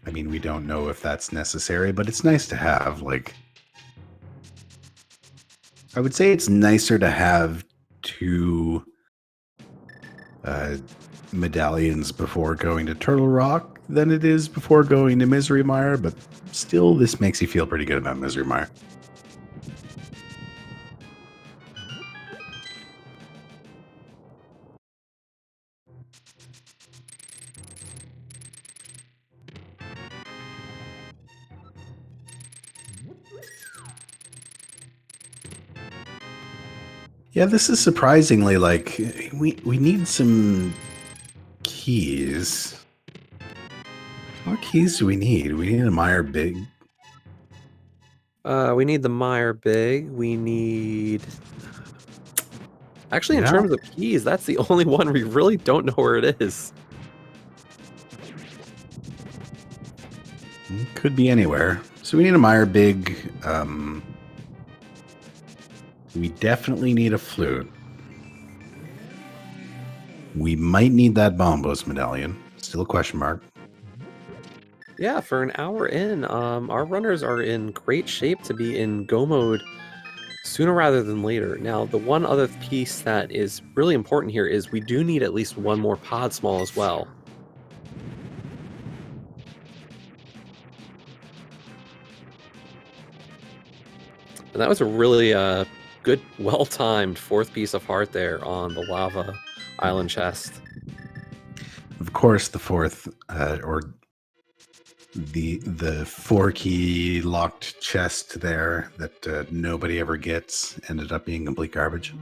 I mean, we don't know if that's necessary, but it's nice to have. Like, I would say it's nicer to have 2 medallions before going to Turtle Rock than it is before going to Misery Mire, but still, this makes you feel pretty good about Misery Mire. Yeah, this is surprisingly like we need some keys. What keys do we need? We need a Mire Big. We need the Mire Big. We need Actually, in Yeah. terms of keys, that's the only one we really don't know where it is. Could be anywhere. So we need a Meyer Big. We definitely need a flute. We might need that Bombos medallion. Still a question mark. Yeah, for an hour in, our runners are in great shape to be in go mode sooner rather than later. Now, the one other piece that is really important here is we do need at least one more pod small as well. And that was a really good, well-timed fourth piece of heart there on the lava island chest. Of course, the fourth, or the 4-key locked chest there that nobody ever gets ended up being complete garbage.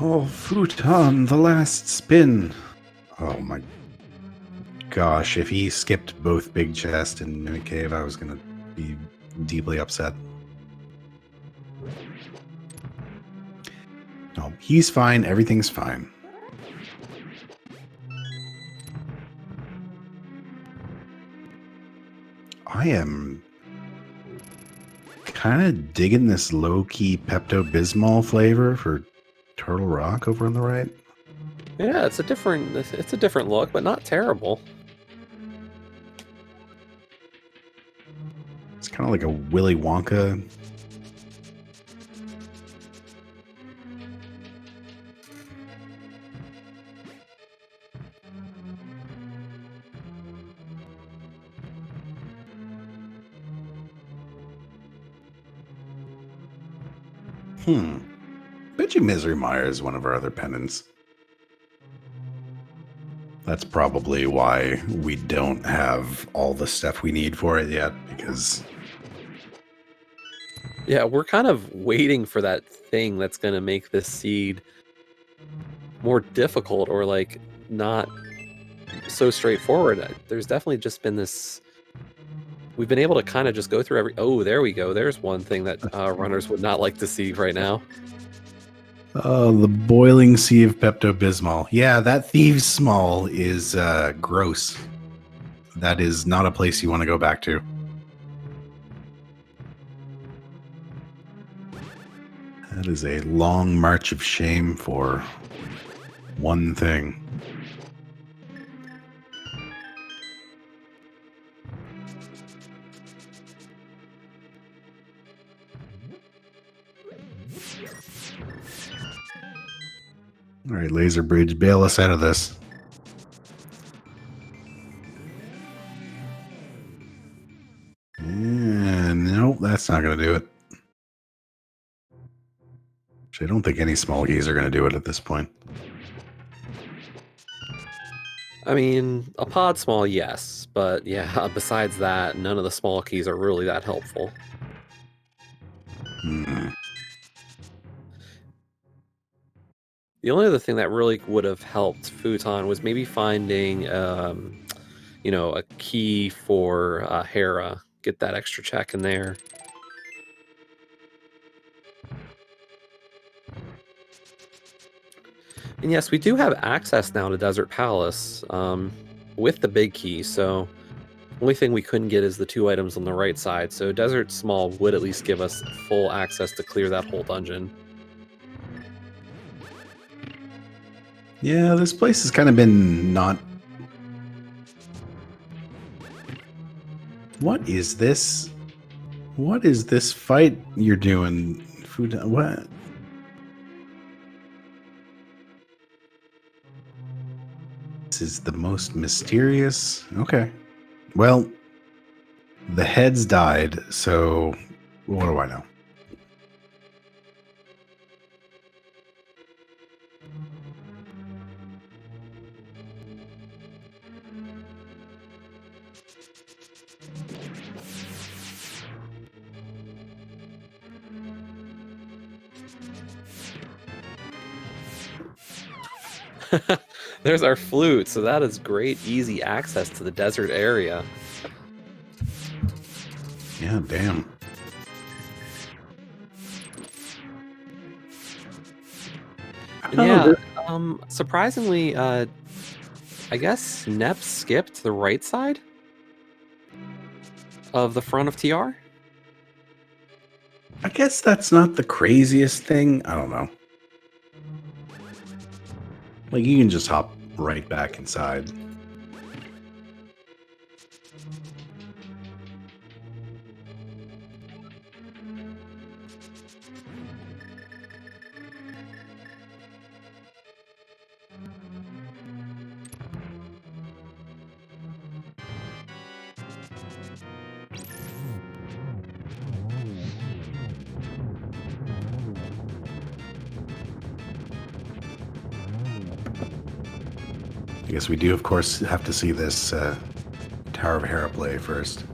Oh, Fouton, the last spin. Oh my gosh, if he skipped both Big Chest and Mimic Cave, I was going to be deeply upset. No, he's fine. Everything's fine. I am kind of digging this low-key Pepto-Bismol flavor for Turtle Rock over on the right. Yeah, it's a different look, but not terrible. It's kind of like a Willy Wonka. Bet you Misery Mire is one of our other pendants. That's probably why we don't have all the stuff we need for it yet, because... Yeah, we're kind of waiting for that thing that's going to make this seed more difficult or, like, not so straightforward. There's definitely just been this... We've been able to kind of just go through every... Oh, there we go. There's one thing that runners would not like to see right now. Oh, the boiling sea of Pepto-Bismol. Yeah, that Thieves' Small is gross. That is not a place you want to go back to. That is a long march of shame for one thing. All right, Laser Bridge, bail us out of this. And nope, that's not going to do it. Actually, I don't think any small keys are going to do it at this point. I mean, a pod small, yes, but yeah, besides that, none of the small keys are really that helpful. The only other thing that really would have helped Fouton was maybe finding, you know, a key for Hera. Get that extra check in there. And yes, we do have access now to Desert Palace with the big key, so only thing we couldn't get is the 2 items on the right side, so Desert Small would at least give us full access to clear that whole dungeon. Yeah, this place has kind of been not... What is this? What is this fight you're doing? What? This is the most mysterious... Okay. Well, the heads died, so what do I know? There's our flute, so that is great, easy access to the desert area. Yeah, damn. And yeah, surprisingly, I guess Nep skipped the right side of the front of TR. I guess that's not the craziest thing. I don't know. Like, you can just hop right back inside. I guess we do, of course, have to see this Tower of Hera play first.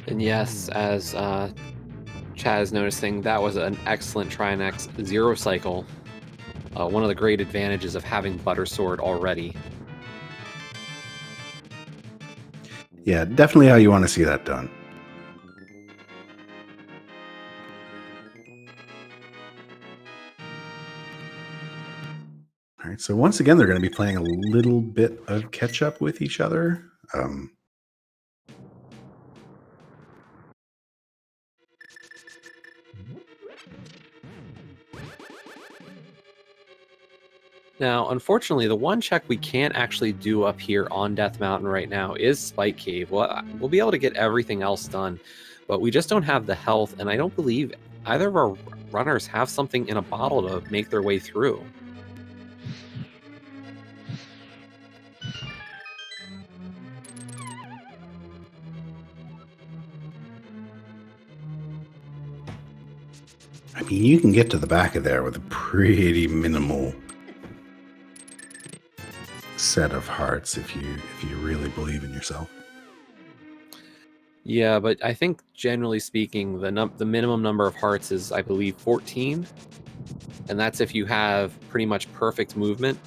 And yes, as Chad is noticing, that was an excellent Trinex zero cycle. One of the great advantages of having Butter Sword already. Yeah, definitely how you want to see that done. All right, so once again, they're going to be playing a little bit of catch up with each other. Now, unfortunately, the one check we can't actually do up here on Death Mountain right now is Spike Cave. We'll be able to get everything else done, but we just don't have the health, and I don't believe either of our runners have something in a bottle to make their way through. I mean, you can get to the back of there with a pretty minimal set of hearts if you really believe in yourself. Yeah, but I think generally speaking, the minimum number of hearts is, I believe, 14, and that's if you have pretty much perfect movement.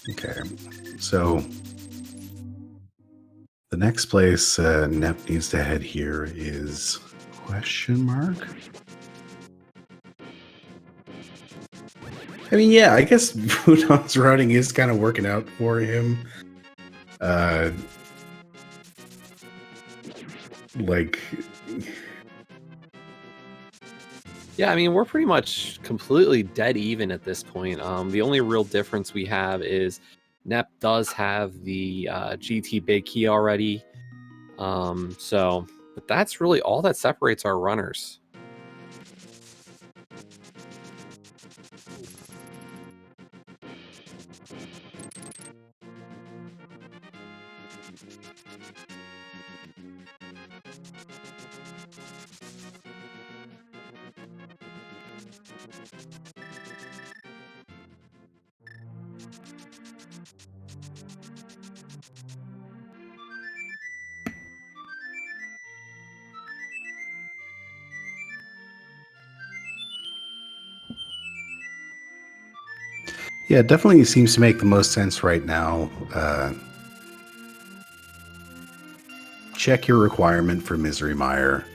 Okay, so the next place Nep needs to head here is question mark. I mean, yeah, I guess Fouton's routing is kind of working out for him. Like, Yeah, I mean, we're pretty much completely dead even at this point. The only real difference we have is Nep does have the GT big key already. But that's really all that separates our runners. yeah, it definitely seems to make the most sense right now. Check your requirement for Misery Mire.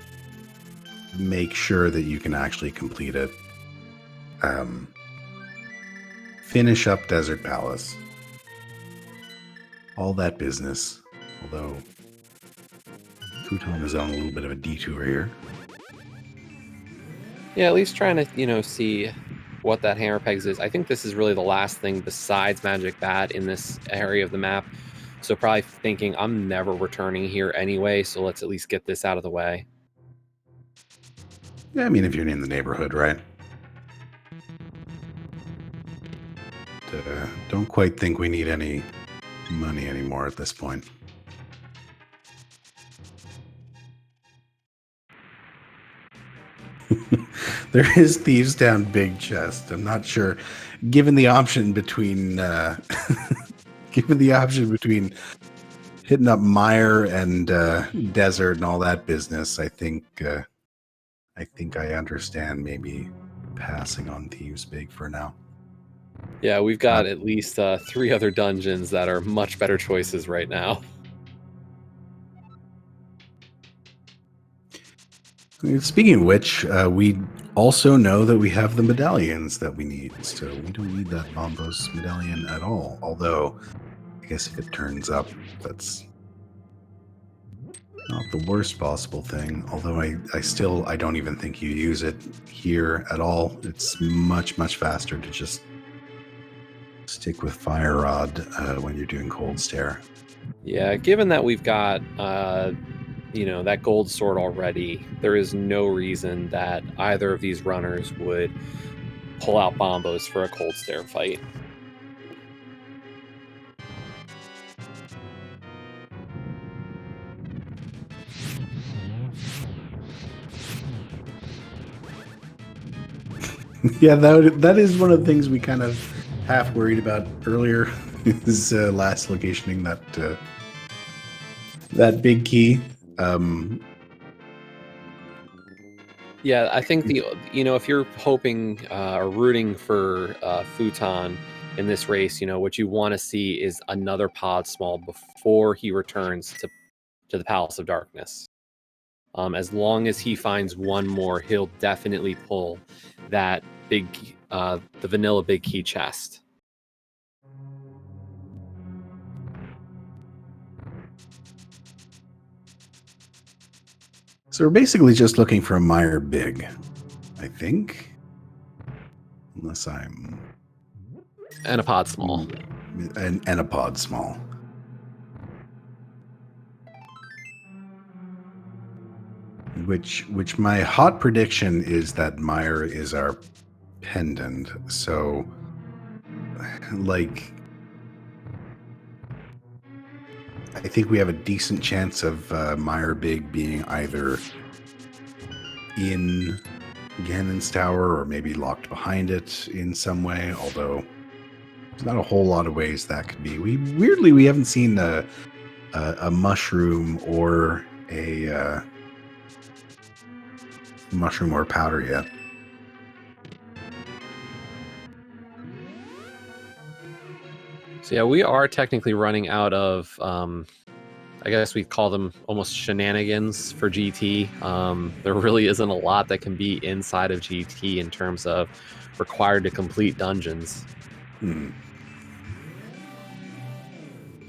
Make sure that you can actually complete it. Finish up Desert Palace. All that business. Although Fouton is on a little bit of a detour here. Yeah, at least trying to, see what that hammer pegs is. I think this is really the last thing besides Magic Bat in this area of the map So probably thinking, I'm never returning here anyway, so let's at least get this out of the way. Yeah, I mean, if you're in the neighborhood, right? Don't quite think we need any money anymore at this point. There is Thieves Down Big Chest. I'm not sure. Given the option between hitting up Mire and Desert and all that business, I think I understand maybe passing on Thieves Big for now. Yeah, we've got at least 3 other dungeons that are much better choices right now. Speaking of which, we also know that we have the medallions that we need, so we don't need that Bombos medallion at all. Although, I guess if it turns up, that's not the worst possible thing. Although I don't even think you use it here at all. It's much, much faster to just stick with Fire Rod when you're doing Cold Stare. Yeah, given that we've got that gold sword already, there is no reason that either of these runners would pull out Bombos for a Cold Stare fight. Yeah, that is one of the things we kind of half worried about earlier is last locationing that big key. Yeah, I think if you're hoping or rooting for Fouton in this race, what you want to see is another pod small before he returns to the Palace of Darkness. As long as he finds one more, he'll definitely pull that the vanilla big key chest. So we're basically just looking for a Mire Big, I think. Unless I'm... And a pod small. And a pod small. Which my hot prediction is that Mire is our pendant. So, like... I think we have a decent chance of Mire Big being either in Ganon's Tower or maybe locked behind it in some way, although there's not a whole lot of ways that could be. We haven't seen a mushroom or a mushroom or powder yet. So yeah, we are technically running out of, I guess we'd call them almost shenanigans for GT. There really isn't a lot that can be inside of GT in terms of required to complete dungeons. The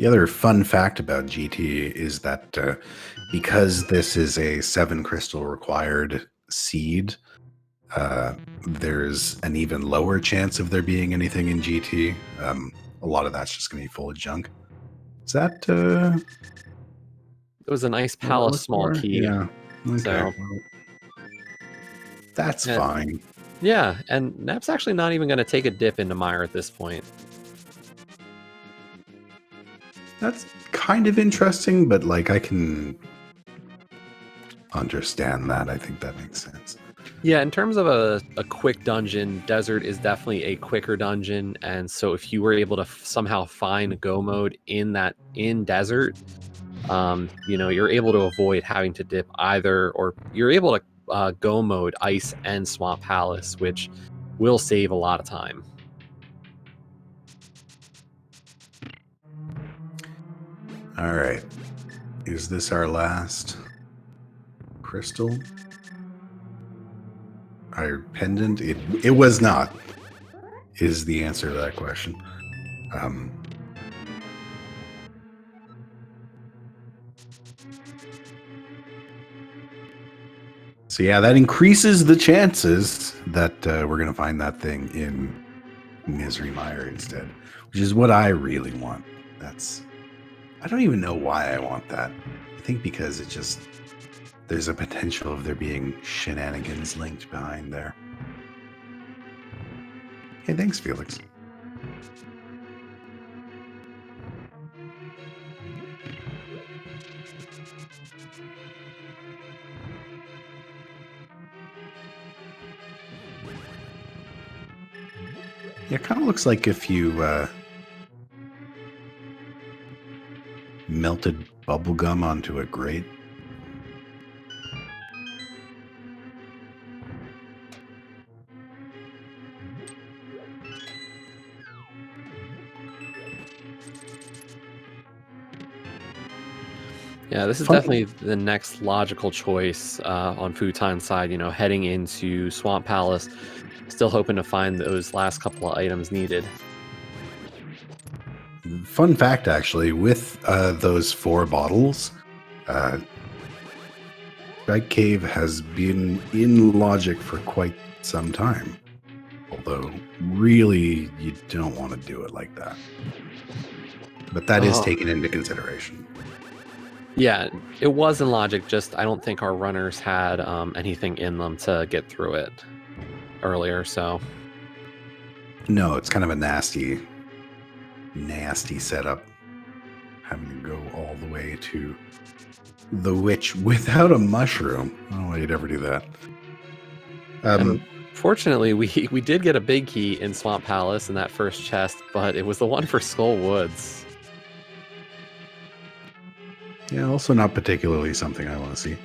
other fun fact about GT is that because this is a 7 crystal required seed, there's an even lower chance of there being anything in GT. A lot of that's just going to be full of junk. Is that... It was a nice Palace small key. Yeah. Okay. So, well, that's fine. Yeah, and Nep's actually not even going to take a dip into Mire at this point. That's kind of interesting, but like I can understand that. I think that makes sense. Yeah, in terms of a quick dungeon, Desert is definitely a quicker dungeon, and so if you were able to somehow find go mode in Desert, you're able to avoid having to dip either, or you're able to go mode Ice and Swamp Palace, which will save a lot of time. All right. Is this our last crystal? Our pendant? It was not, is the answer to that question. So yeah, that increases the chances that we're going to find that thing in Misery Mire instead, which is what I really want. I don't even know why I want that. I think because it just, there's a potential of there being shenanigans linked behind there. Hey, thanks, Felix. Yeah, it kind of looks like if you melted bubblegum onto a grate. Yeah, this is Fun- definitely the next logical choice on Fouton's side, you know, heading into Swamp Palace, still hoping to find those last couple of items needed. Fun fact, actually, with those 4 bottles, Strike Cave has been in Logic for quite some time. Although, really, you don't want to do it like that. But that is taken into consideration. Yeah, it was in Logic, just I don't think our runners had anything in them to get through it earlier, so... No, it's kind of a nasty setup. Having to go all the way to the witch without a mushroom. I don't know why you'd ever do that. Fortunately, we did get a big key in Swamp Palace in that first chest, but it was the one for Skull Woods. Yeah, also not particularly something I want to see.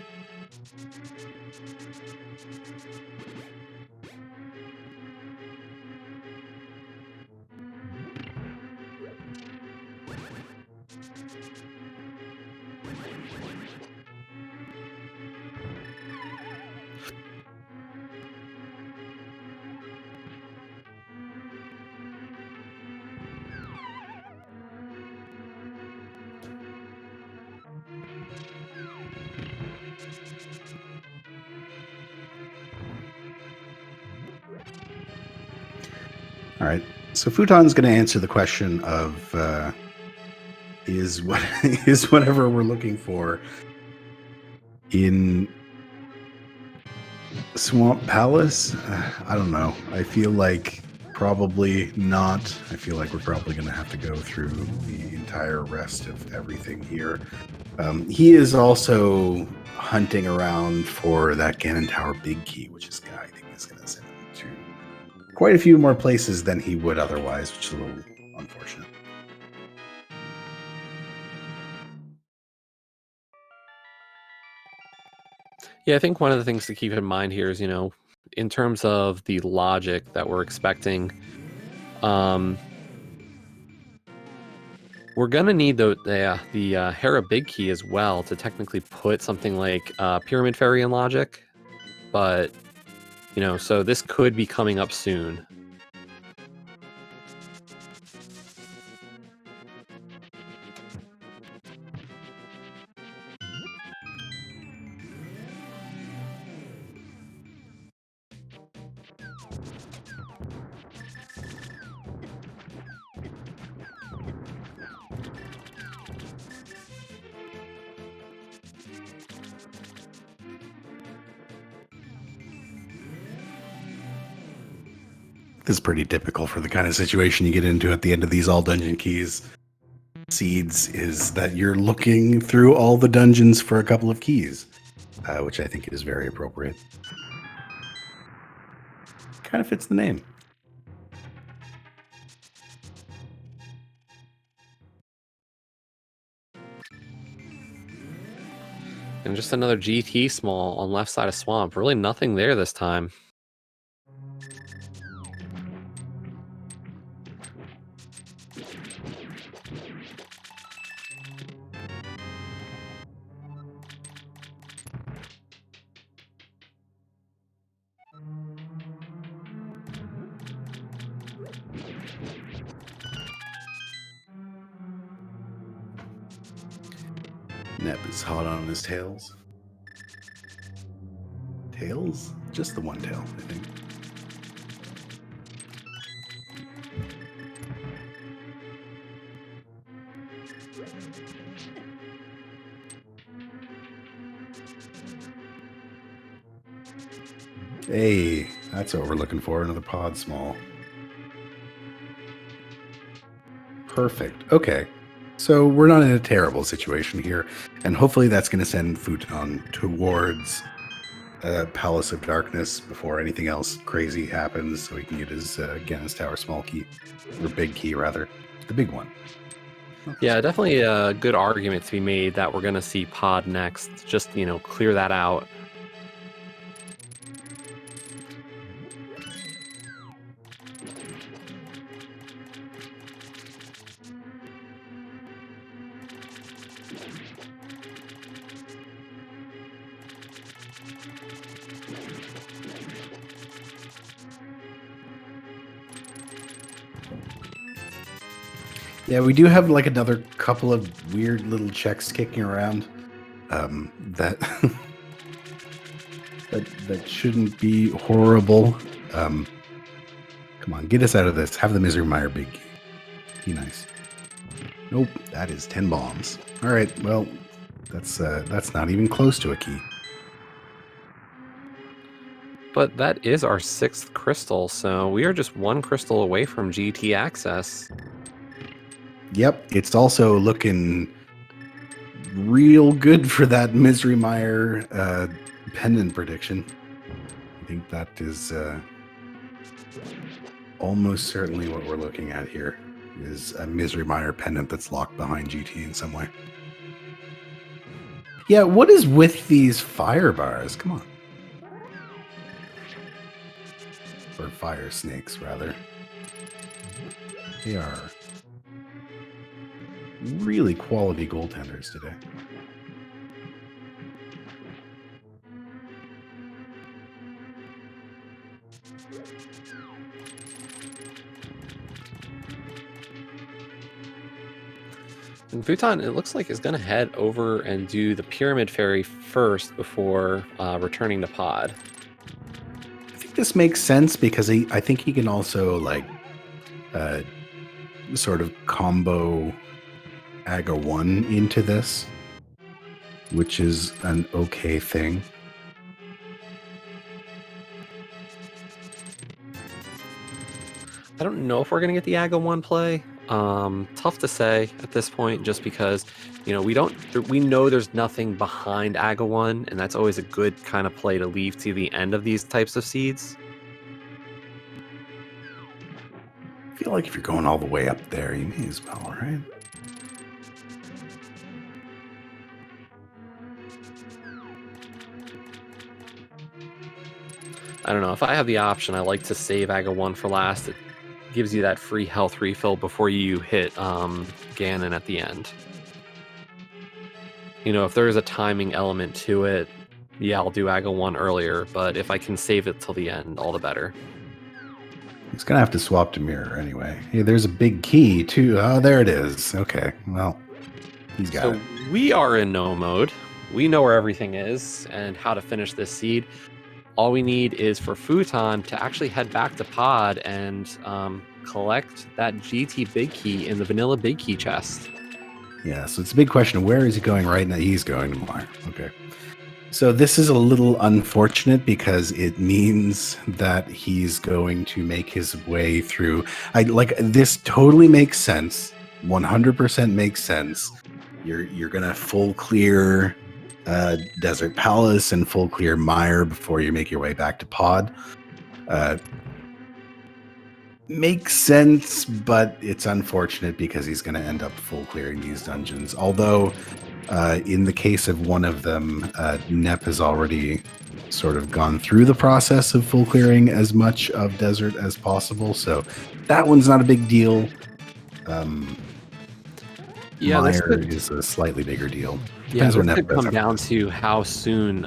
All right. So Fouton's going to answer the question of is whatever we're looking for in Swamp Palace? I don't know. I feel like probably not. I feel like we're probably going to have to go through the entire rest of everything here. He is also hunting around for that Ganon Tower big key, which is I think is going to send him to quite a few more places than he would otherwise, which is a little unfortunate. Yeah, I think one of the things to keep in mind here is, you know, in terms of the logic that we're expecting, we're gonna need the Hera Big Key as well to technically put something like Pyramid Fairy in logic, but you know, so this could be coming up soon. This is pretty typical for the kind of situation you get into at the end of these all dungeon keys seeds, is that you're looking through all the dungeons for a couple of keys, which I think is very appropriate. Kind of fits the name. And just another GT small on left side of Swamp. Really nothing there this time. Nep is hot on his tails. Tails? Just the one tail, I think. Hey, that's what we're looking for. Another pod small. Perfect. Okay. So we're not in a terrible situation here. And hopefully that's going to send Fouton towards Palace of Darkness before anything else crazy happens, so he can get his Gannis Tower small key, or big key rather, the big one. Yeah, definitely a good argument to be made that we're going to see pod next. Just, clear that out. Yeah, we do have like another couple of weird little checks kicking around that that shouldn't be horrible. Come on, get us out of this. Have the Misery Mire big key. Be nice. Nope, that is 10 bombs. All right, well, that's not even close to a key. But that is our 6th crystal, so we are just 1 crystal away from GT access. Yep, it's also looking real good for that Misery Mire pendant prediction. I think that is almost certainly what we're looking at here is a Misery Mire pendant that's locked behind GT in some way. Yeah, what is with these fire bars? Come on. Or fire snakes, rather. They are really quality goaltenders today. And Fouton, it looks like, is going to head over and do the Pyramid Ferry first before returning to pod. I think this makes sense because I think he can also like sort of combo Aga 1 into this, which is an okay thing. I don't know if we're going to get the Aga 1 play. Tough to say at this point, just because, we know there's nothing behind Aga 1, and that's always a good kind of play to leave to the end of these types of seeds. I feel like if you're going all the way up there, you may as well, right? I don't know. If I have the option, I like to save Aga 1 for last. It gives you that free health refill before you hit Ganon at the end. If there is a timing element to it, yeah, I'll do Aga 1 earlier, but if I can save it till the end, all the better. He's going to have to swap to mirror anyway. Hey, there's a big key, too. Oh, there it is. Okay, well, he's got it. We are in no mode. We know where everything is and how to finish this seed. All we need is for Fouton to actually head back to pod and collect that GT big key in the vanilla big key chest. Yeah, so it's a big question. Where is he going right now? He's going to Mire. Okay. So this is a little unfortunate because it means that he's going to make his way through. This totally makes sense. 100% makes sense. You're gonna full clear Desert Palace and full clear Mire before you make your way back to pod. Makes sense, but it's unfortunate because he's going to end up full clearing these dungeons. Although, in the case of one of them, Nep has already sort of gone through the process of full clearing as much of desert as possible. So that one's not a big deal. Mire is a slightly bigger deal. Depends this could come down to how soon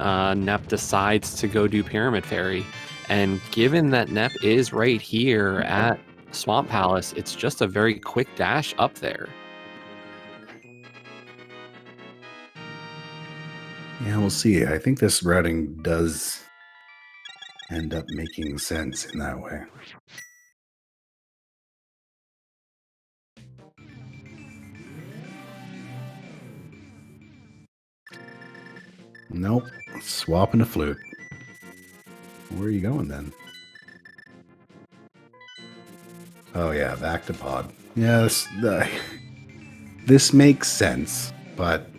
Nep decides to go do Pyramid Ferry. And given that Nep is right here at Swamp Palace, it's just a very quick dash up there. Yeah, we'll see. I think this routing does end up making sense in that way. Nope. Swapping a flute. Where are you going then? Oh yeah, back to pod. Yes, this makes sense, but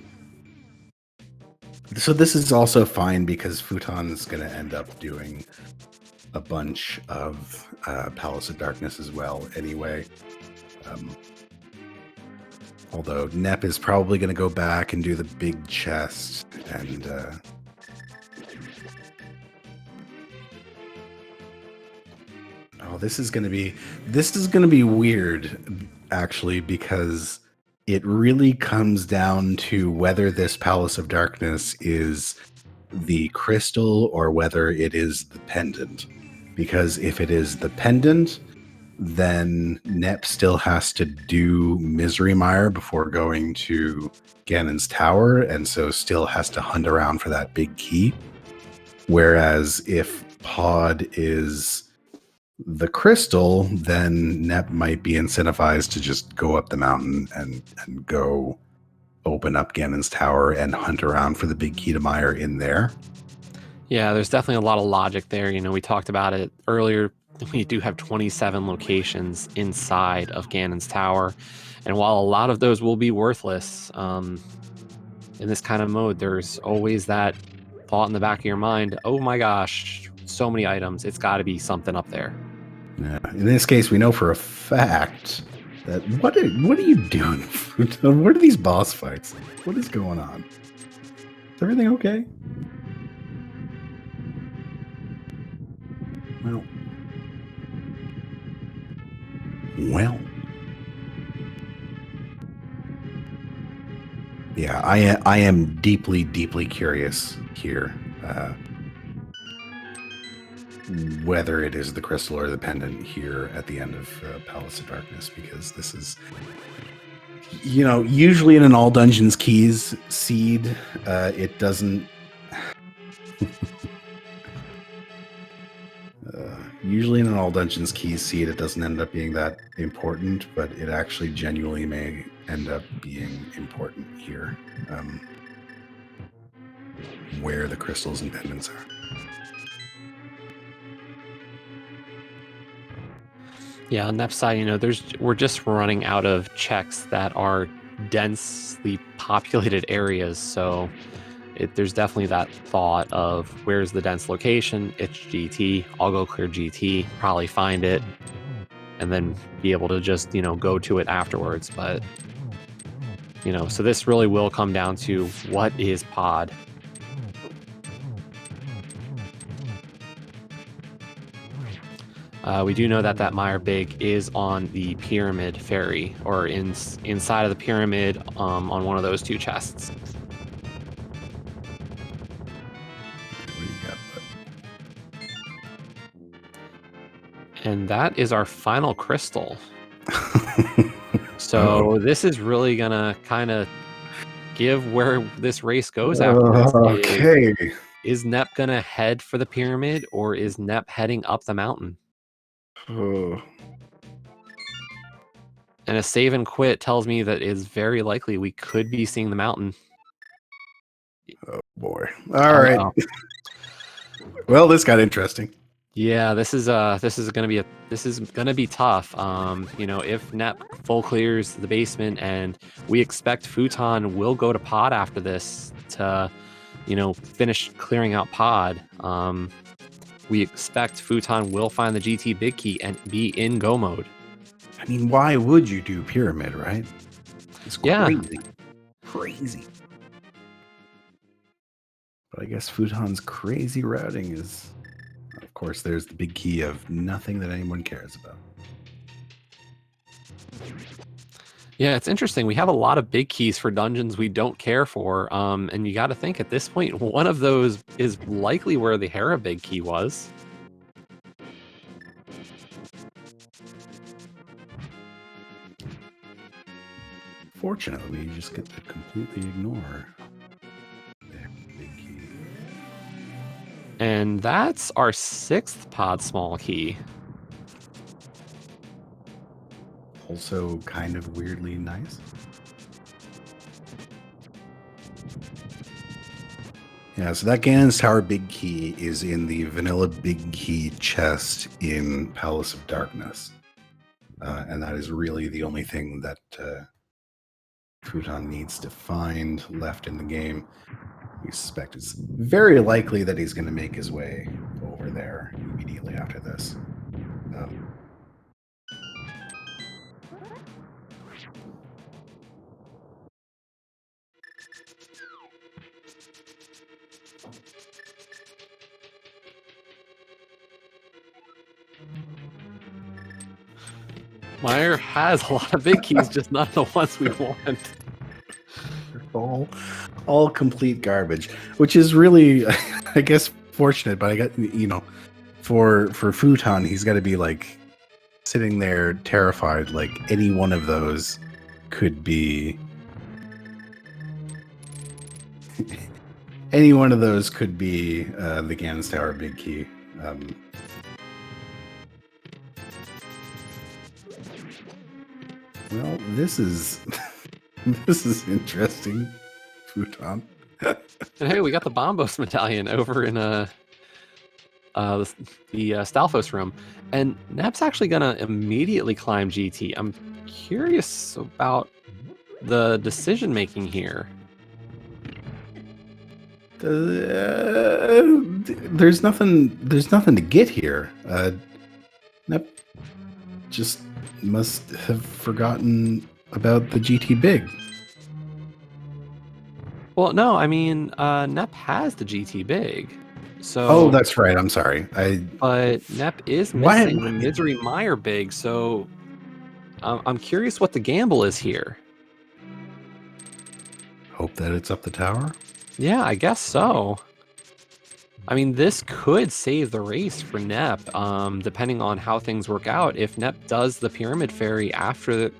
so this is also fine because Fouton is going to end up doing a bunch of Palace of Darkness as well anyway. Although Nep is probably going to go back and do the big chest and oh, this is going to be weird actually, because it really comes down to whether this Palace of Darkness is the crystal or whether it is the pendant. Because if it is the pendant, then Nep still has to do Misery Mire before going to Ganon's Tower, and so still has to hunt around for that big key. Whereas if Pod is the crystal, then Nep might be incentivized to just go up the mountain and go open up Ganon's Tower and hunt around for the big key to Mire in there. Yeah, there's definitely a lot of logic there. You know, we talked about it earlier. We do have 27 locations inside of Ganon's Tower. And while a lot of those will be worthless, in this kind of mode, there's always that thought in the back of your mind, oh my gosh, so many items. It's got to be something up there. Yeah. In this case, we know for a fact that what are you doing? What are these boss fights? What is going on? Is everything okay? Well. Yeah, I am deeply, deeply curious here whether it is the crystal or the pendant here at the end of Palace of Darkness, because this is, you know, usually in an all dungeons keys seed, it doesn't. Usually in an all dungeons keys seed, it doesn't end up being that important, but it actually genuinely may end up being important here, where the crystals and pendants are. Yeah, on that side, you know, we're just running out of checks that are densely populated areas, so there's definitely that thought of where's the dense location. It's GT. I'll go clear GT, probably find it, and then be able to just, you know, go to it afterwards. But, you know, so this really will come down to what is pod. We do know that Mire Big is on the Pyramid Ferry, or inside of the pyramid, on one of those two chests. And that is our final crystal. So this is really gonna kind of give where this race goes after this. Okay. Is Nep gonna head for the pyramid, or is Nep heading up the mountain? Oh. And a save and quit tells me that it's very likely we could be seeing the mountain. Oh boy. All right. Well, this got interesting. Yeah, this is gonna be tough. You know, if Nep full clears the basement, and we expect Fouton will go to pod after this to, you know, finish clearing out pod. We expect Fouton will find the GT big key and be in go mode. I mean, why would you do pyramid, right? It's crazy. Yeah. Crazy. But I guess Fouton's crazy routing is, of course, there's the big key of nothing that anyone cares about. Yeah, it's interesting. We have a lot of big keys for dungeons we don't care for. And you got to think at this point, one of those is likely where the Hera big key was. Fortunately, you just get to completely ignore the big key. And that's our 6th pod small key. Also kind of weirdly nice. Yeah, so that Ganon's Tower big key is in the vanilla big key chest in Palace of Darkness. And that is really the only thing that Fouton needs to find left in the game. We suspect it's very likely that he's going to make his way over there immediately after this. Meyer has a lot of big keys, just not the ones we want. All complete garbage, which is really, I guess, fortunate. But I got, for Fouton, he's got to be like sitting there terrified. Like any one of those could be, any one of those could be the Ganon's Tower big key. Well, this is this is interesting, Fouton. And hey, we got the Bombos medallion over in the Stalfos room, and Nep's actually gonna immediately climb GT. I'm curious about the decision making here. There's nothing to get here. Nep just must have forgotten about the GT big. Well, no, I mean Nep has the GT big. So oh, that's right. I'm sorry. But Nep is missing the Misery Meyer big, so I'm curious what the gamble is here. Hope that it's up the tower. Yeah, I guess so. I mean, this could save the race for Nep, depending on how things work out. If Nep does the Pyramid Fairy after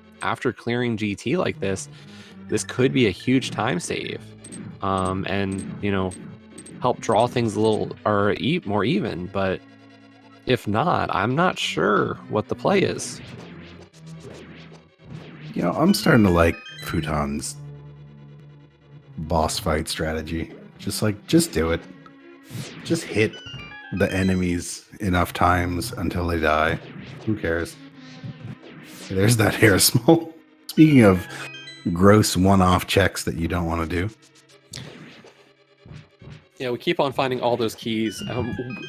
clearing GT like this could be a huge time save, and help draw things a little or more even. But if not, I'm not sure what the play is. I'm starting to like Fouton's boss fight strategy. Just do it. Just hit the enemies enough times until they die. Who cares? There's that hair small. Speaking of gross one-off checks that you don't want to do. Yeah, we keep on finding all those keys.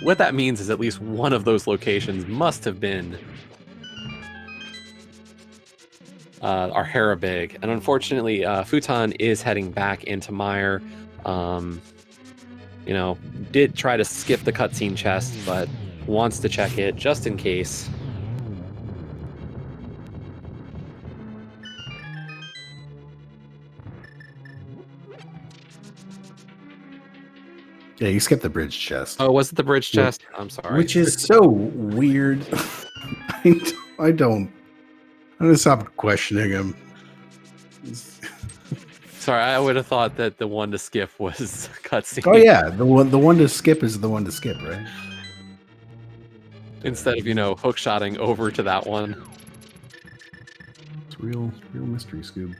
What that means is at least one of those locations must have been our Hera big. And unfortunately, Fouton is heading back into Meyer. Did try to skip the cutscene chest, but wants to check it just in case. Yeah, you skipped the bridge chest. Oh, was it the bridge chest? I'm sorry. Which is so weird. I'm gonna stop questioning him. Sorry, I would have thought that the one to skip was cutscene. Oh yeah, the one to skip is the one to skip, right? Instead of hookshotting over to that one. It's real mystery, Scoob.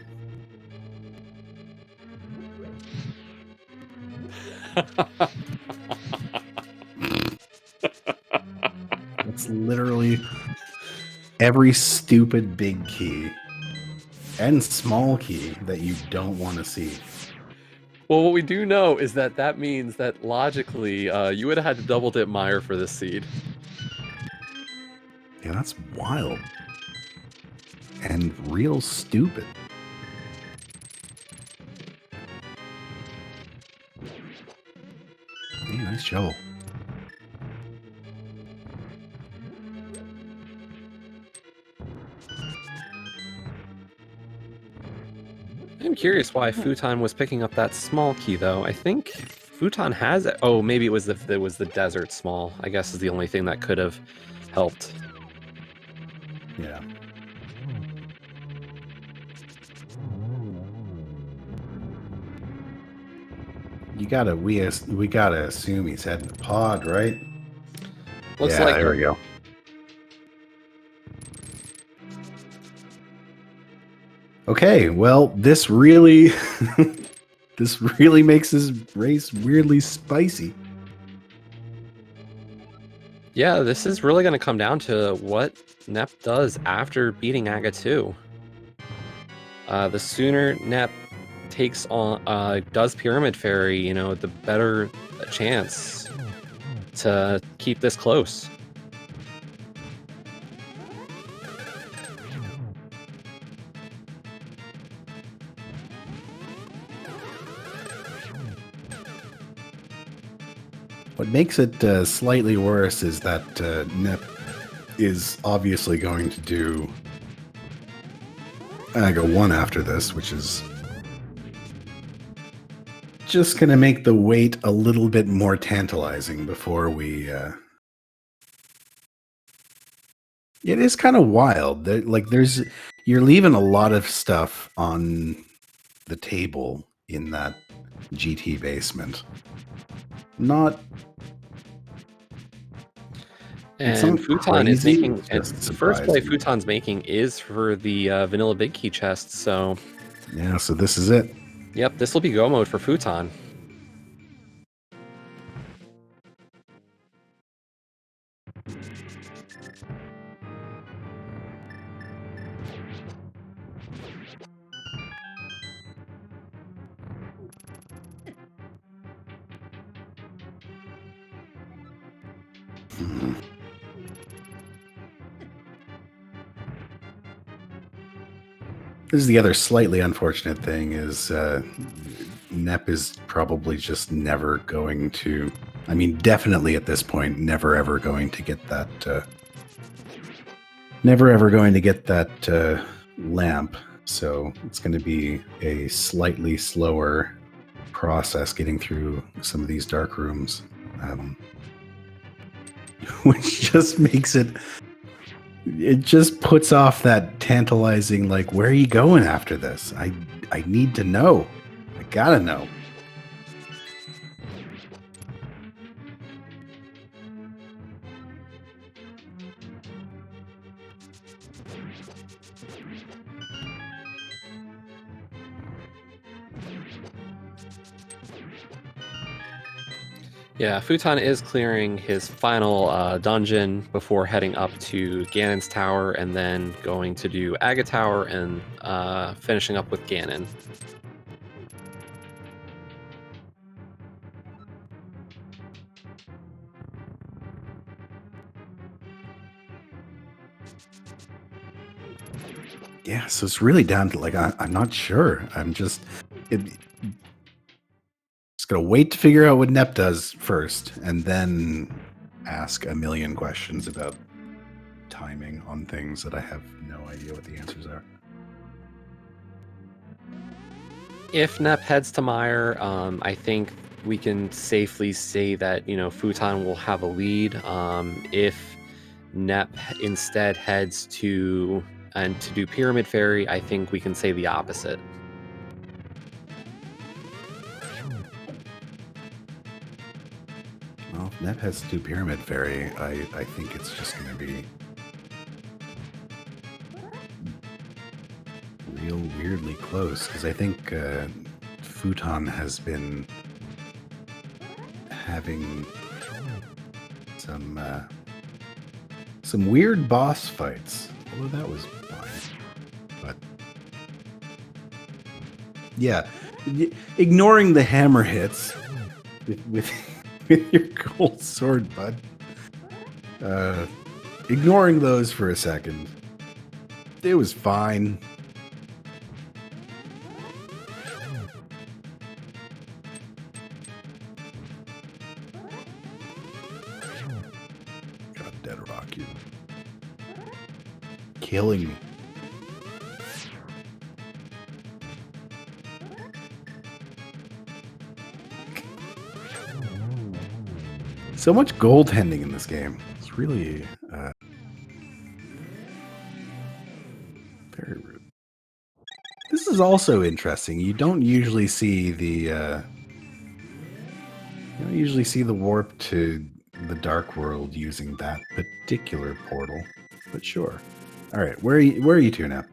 It's literally every stupid big key and small key that you don't want to see. Well, what we do know is that means that logically you would have had to double dip Meyer for this seed. Yeah, that's wild and real stupid. Hey, nice shovel. I'm curious why Fouton was picking up that small key, though. I think Fouton has it. Oh, maybe it was the desert small. I guess is the only thing that could have helped. Yeah. We gotta assume he's heading to pod, right? Looks yeah, like there we go. Okay, well, this really This really makes this race weirdly spicy. Yeah, this is really going to come down to what Nep does after beating Aga 2. The sooner Nep takes on does Pyramid Fairy, you know, the better chance to keep this close. What makes it slightly worse is that Nep is obviously going to do Aga 1 after this, which is just going to make the wait a little bit more tantalizing before we... It is kind of wild. You're leaving a lot of stuff on the table in that GT basement. Not... And Fouton is making... The first play Fouton's making is for the vanilla big key chest, so... Yeah, so this is it. Yep, this will be go mode for Fouton. This is the other slightly unfortunate thing is Nep is probably just never going to... I mean, definitely at this point, never ever going to get that... never ever going to get that lamp. So it's going to be a slightly slower process getting through some of these dark rooms. Which just makes it... It just puts off that tantalizing, like, where are you going after this? I need to know. I gotta know. Yeah, Fouton is clearing his final dungeon before heading up to Ganon's tower and then going to do Aga Tower and finishing up with Ganon. Yeah, so it's really down to, like, I'm not sure. I'm just... Gonna wait to figure out what Nep does first, and then ask a million questions about timing on things that I have no idea what the answers are. If Nep heads to Mire, I think we can safely say that, you know, Fouton will have a lead. If Nep instead heads to do Pyramid Fairy, I think we can say the opposite. Well, if Nep has to do Pyramid Fairy, I think it's just going to be real weirdly close, because I think Fouton has been having some weird boss fights, although that was fine. But yeah, ignoring the hammer hits with your gold sword, bud. Ignoring those for a second, it was fine. God, Dead Rock, you killing me. So much goaltending in this game. It's really very rude. This is also interesting. You don't usually see the warp to the Dark World using that particular portal, but sure. All right, where are you two now?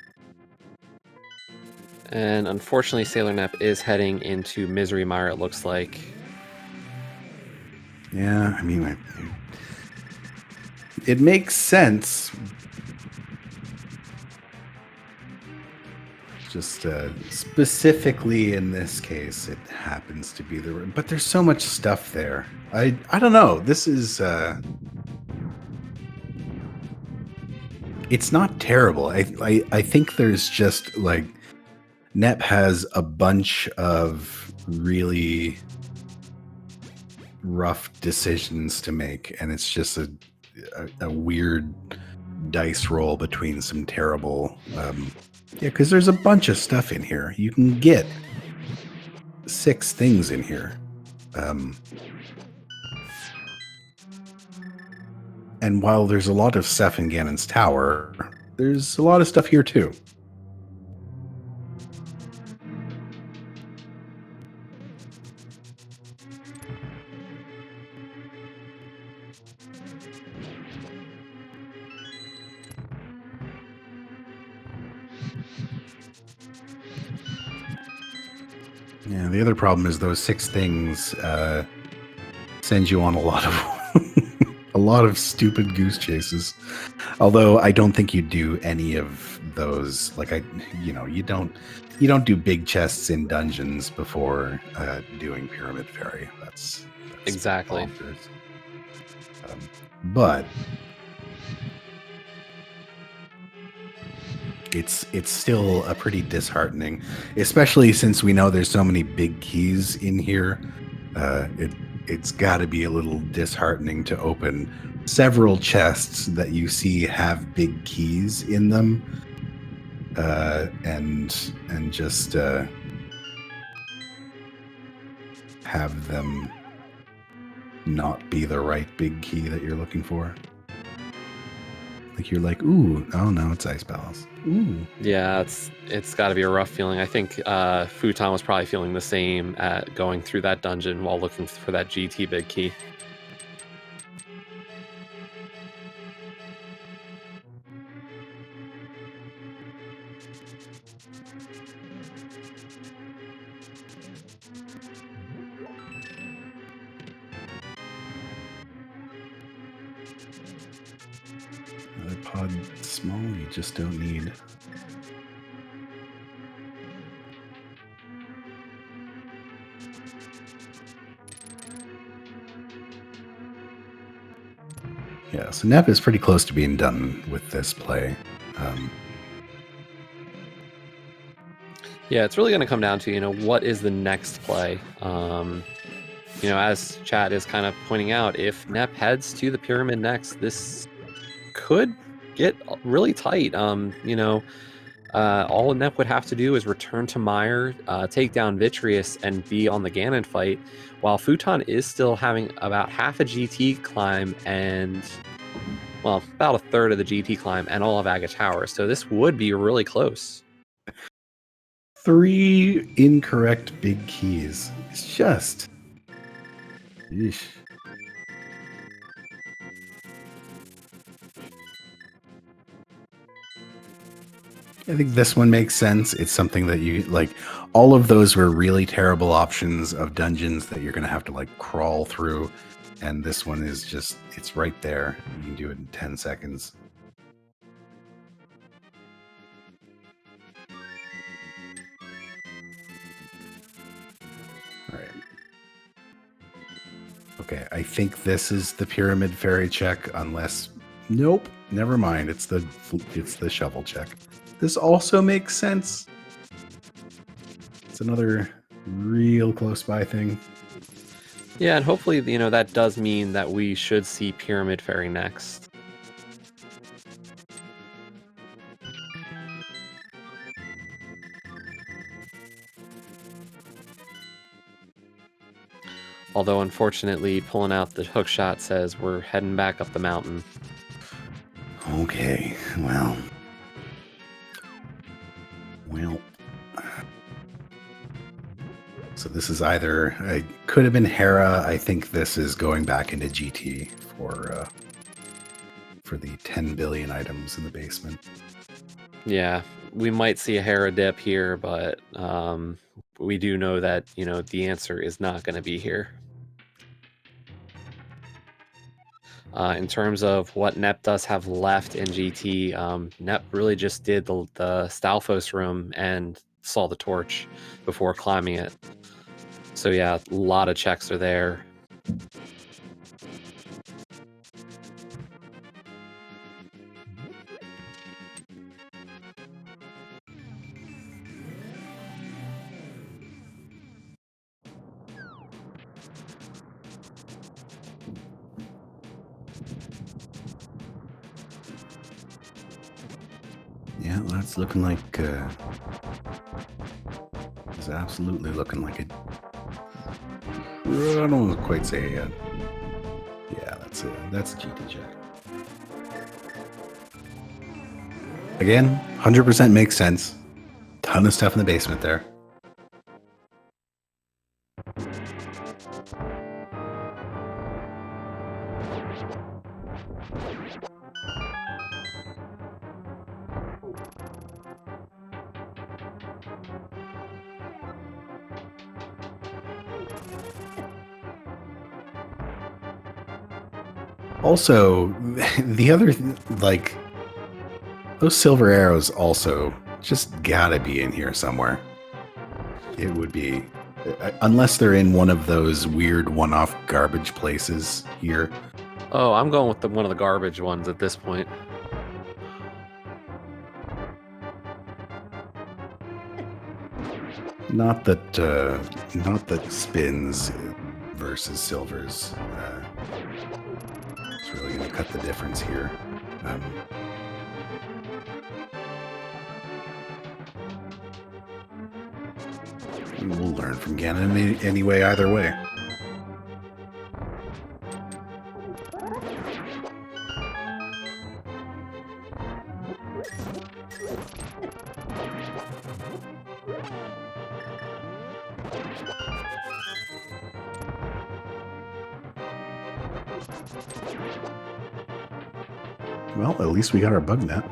And unfortunately, SailorNep is heading into Misery Mire, it looks like. Yeah, I mean, it makes sense. Just specifically in this case, it happens to be but there's so much stuff there. I don't know. This is it's not terrible. I think there's just like Nep has a bunch of really rough decisions to make, and it's just a weird dice roll between some terrible yeah, because there's a bunch of stuff in here. You can get 6 things in here. And while there's a lot of stuff in Ganon's tower, there's a lot of stuff here too. Yeah, the other problem is those 6 things send you on a lot of stupid goose chases. Although I don't think you do any of those. Like you don't do big chests in dungeons before doing Pyramid Fairy. That's Exactly. But it's still a pretty disheartening, especially since we know there's so many big keys in here. It's got to be a little disheartening to open several chests that you see have big keys in them, and just have them not be the right big key that you're looking for. Like you're like, ooh, oh no, it's Ice Palace. Ooh. Yeah, it's got to be a rough feeling. I think Fouton was probably feeling the same at going through that dungeon while looking for that GT big key. Another pod small you just don't need. Yeah, so Nep is pretty close to being done with this play. Yeah, it's really going to come down to, what is the next play? As Chad is kind of pointing out, if Nep heads to the pyramid next, this could get really tight. All Nep would have to do is return to Mire, take down Vitreous, and be on the Ganon fight, while Fouton is still having about half a GT climb and, well, about a third of the GT climb and all of Aga Tower. So this would be really close. 3 incorrect big keys. It's just... Eesh. I think this one makes sense. It's something that you like. All of those were really terrible options of dungeons that you're going to have to like crawl through. And this one is just, it's right there. You can do it in 10 seconds. All right. Okay, I think this is the Pyramid Fairy check, unless... Nope, never mind. It's the shovel check. This also makes sense. It's another real close by thing. Yeah, and hopefully, that does mean that we should see Pyramid Fairy next. Although, unfortunately, pulling out the hook shot says we're heading back up the mountain. Okay, well... So this is either... It could have been Hera. I think this is going back into GT for the 10 billion items in the basement. Yeah, we might see a Hera dip here, but we do know that, you know, the answer is not going to be here. In terms of what Nep does have left in GT, Nep really just did the Stalfos room and saw the torch before climbing it. So yeah, a lot of checks are there. Yeah, that's looking like it's absolutely looking like it. I don't want to quite say it yet. Yeah, that's a GT check. Again, 100% makes sense. Ton of stuff in the basement there. Also, the other, like, those silver arrows also just gotta be in here somewhere. It would be, unless they're in one of those weird one-off garbage places here. Oh, I'm going with one of the garbage ones at this point. Not that spins versus silvers. It's really going to cut the difference here. We'll learn from Ganon anyway, either way. Well, at least we got our bug net.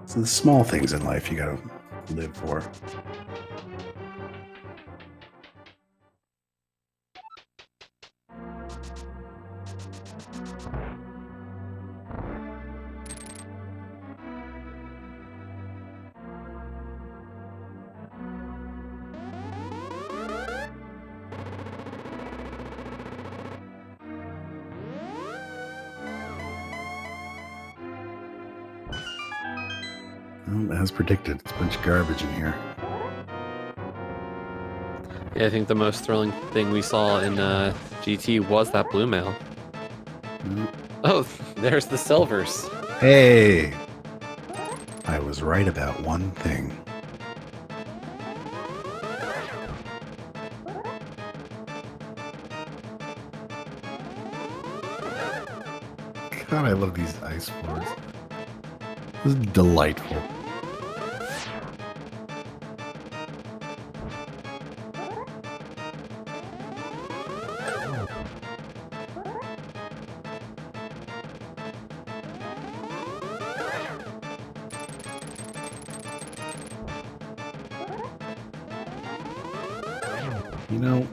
So the small things in life you gotta live for. Well, as predicted, it's a bunch of garbage in here. Yeah, I think the most thrilling thing we saw in GT was that blue mail. Oh, there's the silvers. Hey! I was right about one thing. God, I love these ice floors. This is delightful. You know,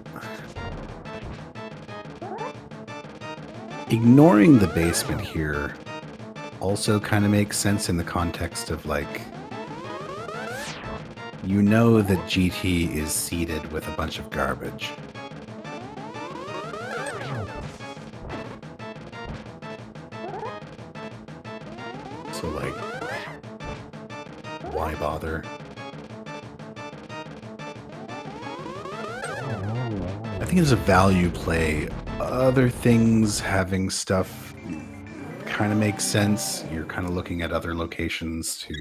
ignoring the basement here also kind of makes sense in the context of, like, you know that GT is seeded with a bunch of garbage. So, like, why bother? I think it's a value play. Other things having stuff kind of makes sense. You're kind of looking at other locations to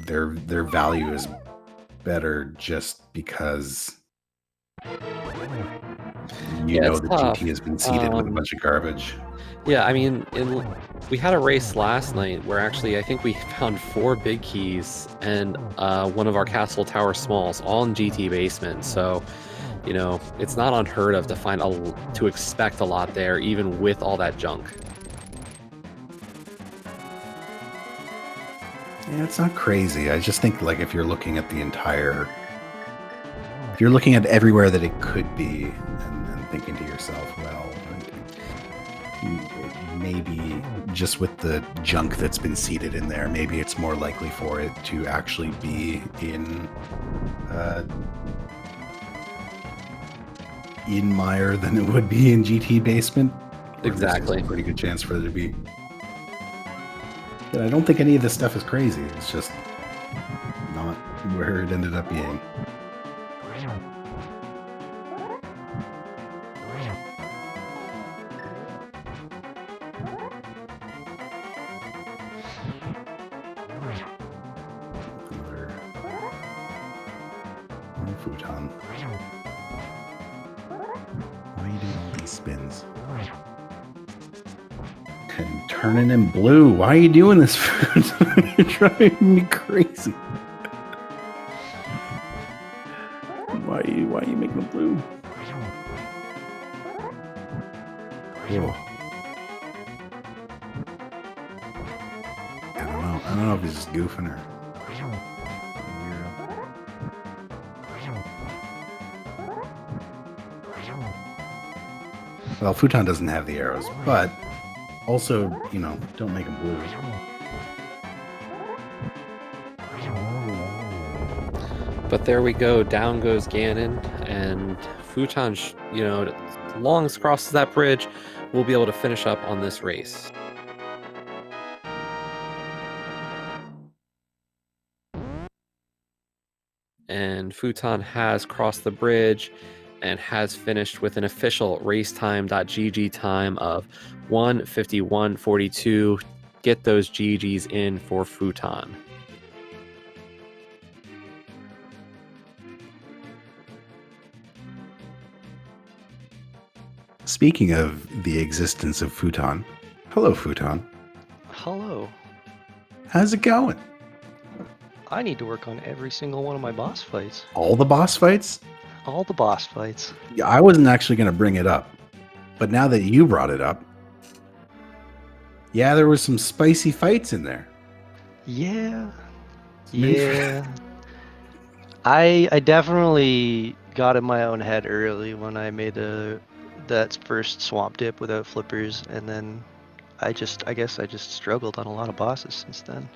their value is better just because you know that tough. GT has been seeded with a bunch of garbage. Yeah, I mean, we had a race last night where actually I think we found 4 big keys and one of our castle tower smalls, all in GT basement. So, you know, it's not unheard of to expect a lot there, even with all that junk. Yeah, it's not crazy. I just think like if you're looking at if you're looking at everywhere that it could be and thinking to yourself, well, maybe just with the junk that's been seeded in there, maybe it's more likely for it to actually be in Mire than it would be in GT basement. Exactly. There's a pretty good chance for it to be. But I don't think any of this stuff is crazy. It's just not where it ended up being. Another Fouton. Why are you doing all these spins? And turning in blue. Why are you doing this? You're driving me crazy. Why are you making them blue? Whoa. I don't know if he's just goofing or. Well, Fouton doesn't have the arrows, but also, you know, don't make them blue. But there we go. Down goes Ganon, and Fouton, you know, as long as crosses that bridge, we'll be able to finish up on this race. And Fouton has crossed the bridge and has finished with an official racetime.gg time of 1:51:42. Get those GGs in for Fouton. Speaking of the existence of Fouton, hello, Fouton. Hello. How's it going? I need to work on every single one of my boss fights. All the boss fights? All the boss fights. Yeah, I wasn't actually going to bring it up, but now that you brought it up, yeah, there was some spicy fights in there. Yeah. Yeah. I definitely got in my own head early when I made that first swamp dip without flippers, and then I guess I just struggled on a lot of bosses since then.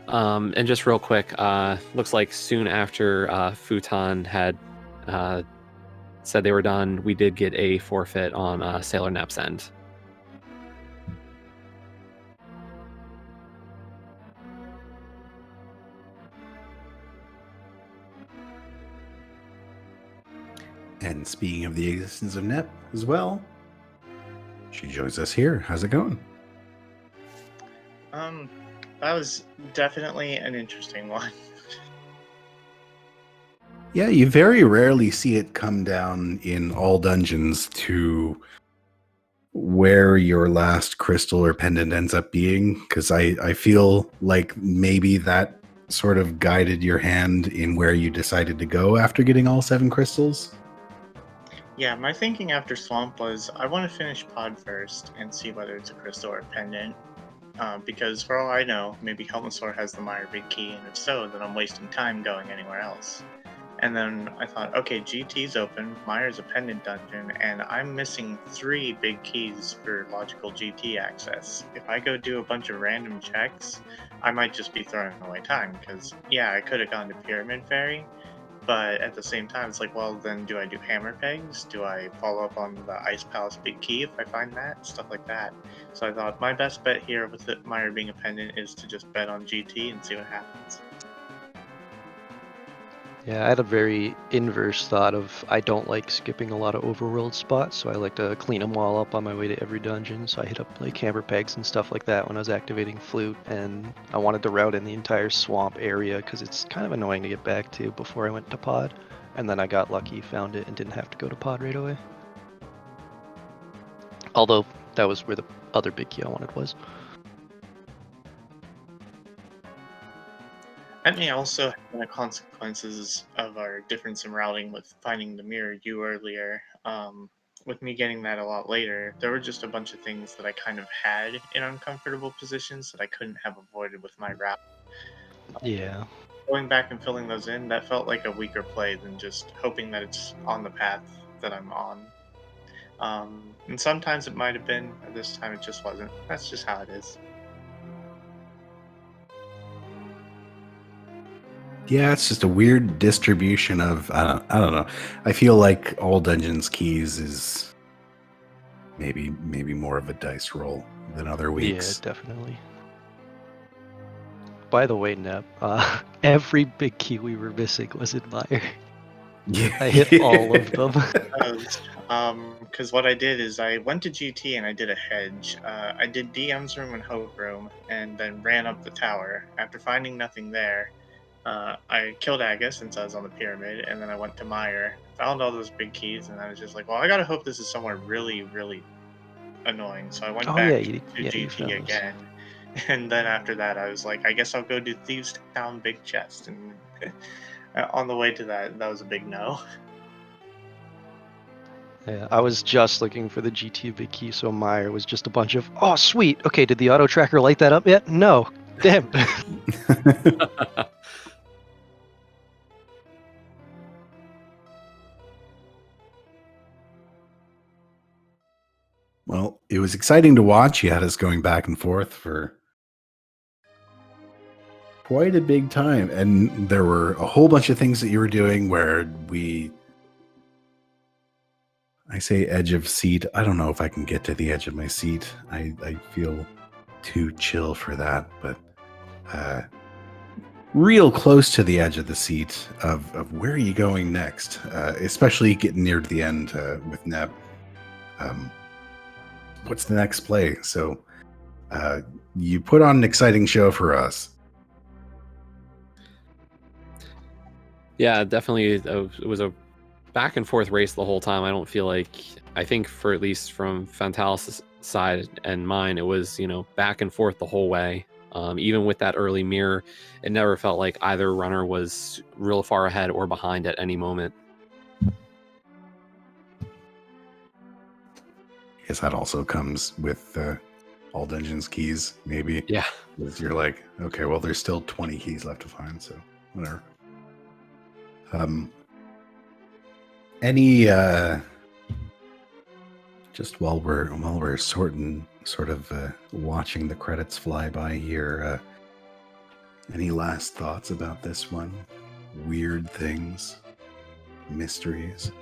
And just real quick, looks like soon after Fouton had said they were done, we did get a forfeit on SailorNep's end. And speaking of the existence of Nep as well, she joins us here. How's it going? That was definitely an interesting one. Yeah, you very rarely see it come down in all dungeons to where your last crystal or pendant ends up being, because I feel like maybe that sort of guided your hand in where you decided to go after getting all 7 crystals. Yeah, my thinking after Swamp was I want to finish Pod first and see whether it's a crystal or a pendant. Because for all I know, maybe Helmasaur has the Mire Big Key, and if so, then I'm wasting time going anywhere else. And then I thought, okay, GT's open, Mire's a pendant dungeon, and I'm missing 3 big keys for logical GT access. If I go do a bunch of random checks, I might just be throwing away time, because yeah, I could have gone to Pyramid Fairy, but at the same time, it's like, well, then do I do hammer pegs? Do I follow up on the Ice Palace Big Key if I find that? Stuff like that. So I thought my best bet here with the Mire being a pendant is to just bet on GT and see what happens. Yeah, I had a very inverse thought of I don't like skipping a lot of overworld spots, so I like to clean them all up on my way to every dungeon. So I hit up like hammer pegs and stuff like that when I was activating Flute, and I wanted to route in the entire swamp area because it's kind of annoying to get back to before I went to Pod. And then I got lucky, found it, and didn't have to go to Pod right away. Although that was where the other big key I wanted was. That may also have been the consequences of our difference in routing with finding the mirror you earlier. With me getting that a lot later, there were just a bunch of things that I kind of had in uncomfortable positions that I couldn't have avoided with my route. Yeah. Going back and filling those in, that felt like a weaker play than just hoping that it's on the path that I'm on. And sometimes it might have been, but this time it just wasn't. That's just how it is. Yeah, it's just a weird distribution of I don't know. I feel like all dungeons keys is maybe more of a dice roll than other Yeah, weeks. definitely. By the way, Nep, every big key we were missing was in Mire. Yeah. I hit all of them. Because what I did is I went to GT and I did a hedge. I did DM's room and Hope room, and then ran up the tower. After finding nothing there, I killed Aga since I was on the pyramid, and then I went to Mire, found all those big keys, and I was just like, well, I gotta hope this is somewhere really, really annoying. So I went Oh yeah, back you to you GT found those. again, and then after that, I was like, I guess I'll go do Thieves Town Big Chest, and on the way to that was a big no. Yeah, I was just looking for the GT big key, so Mire was just a bunch of, oh sweet, okay, did the auto tracker light that up yet? No. Damn. Well, it was exciting to watch. You had us going back and forth for quite a big time. And there were a whole bunch of things that you were doing where I say edge of seat. I don't know if I can get to the edge of my seat. I feel too chill for that, but real close to the edge of the seat of where are you going next, especially getting near to the end with Neb. What's the next play? So you put on an exciting show for us. Yeah, definitely. It was a back and forth race the whole time. I think for at least from Fantalis's side and mine, it was, back and forth the whole way. Even with that early mirror, it never felt like either runner was real far ahead or behind at any moment. I guess that also comes with all dungeons keys, maybe. Yeah. Because you're like, okay, well, there's still 20 keys left to find, so whatever. Any just while we're sort of watching the credits fly by here, any last thoughts about this one? Weird things, mysteries.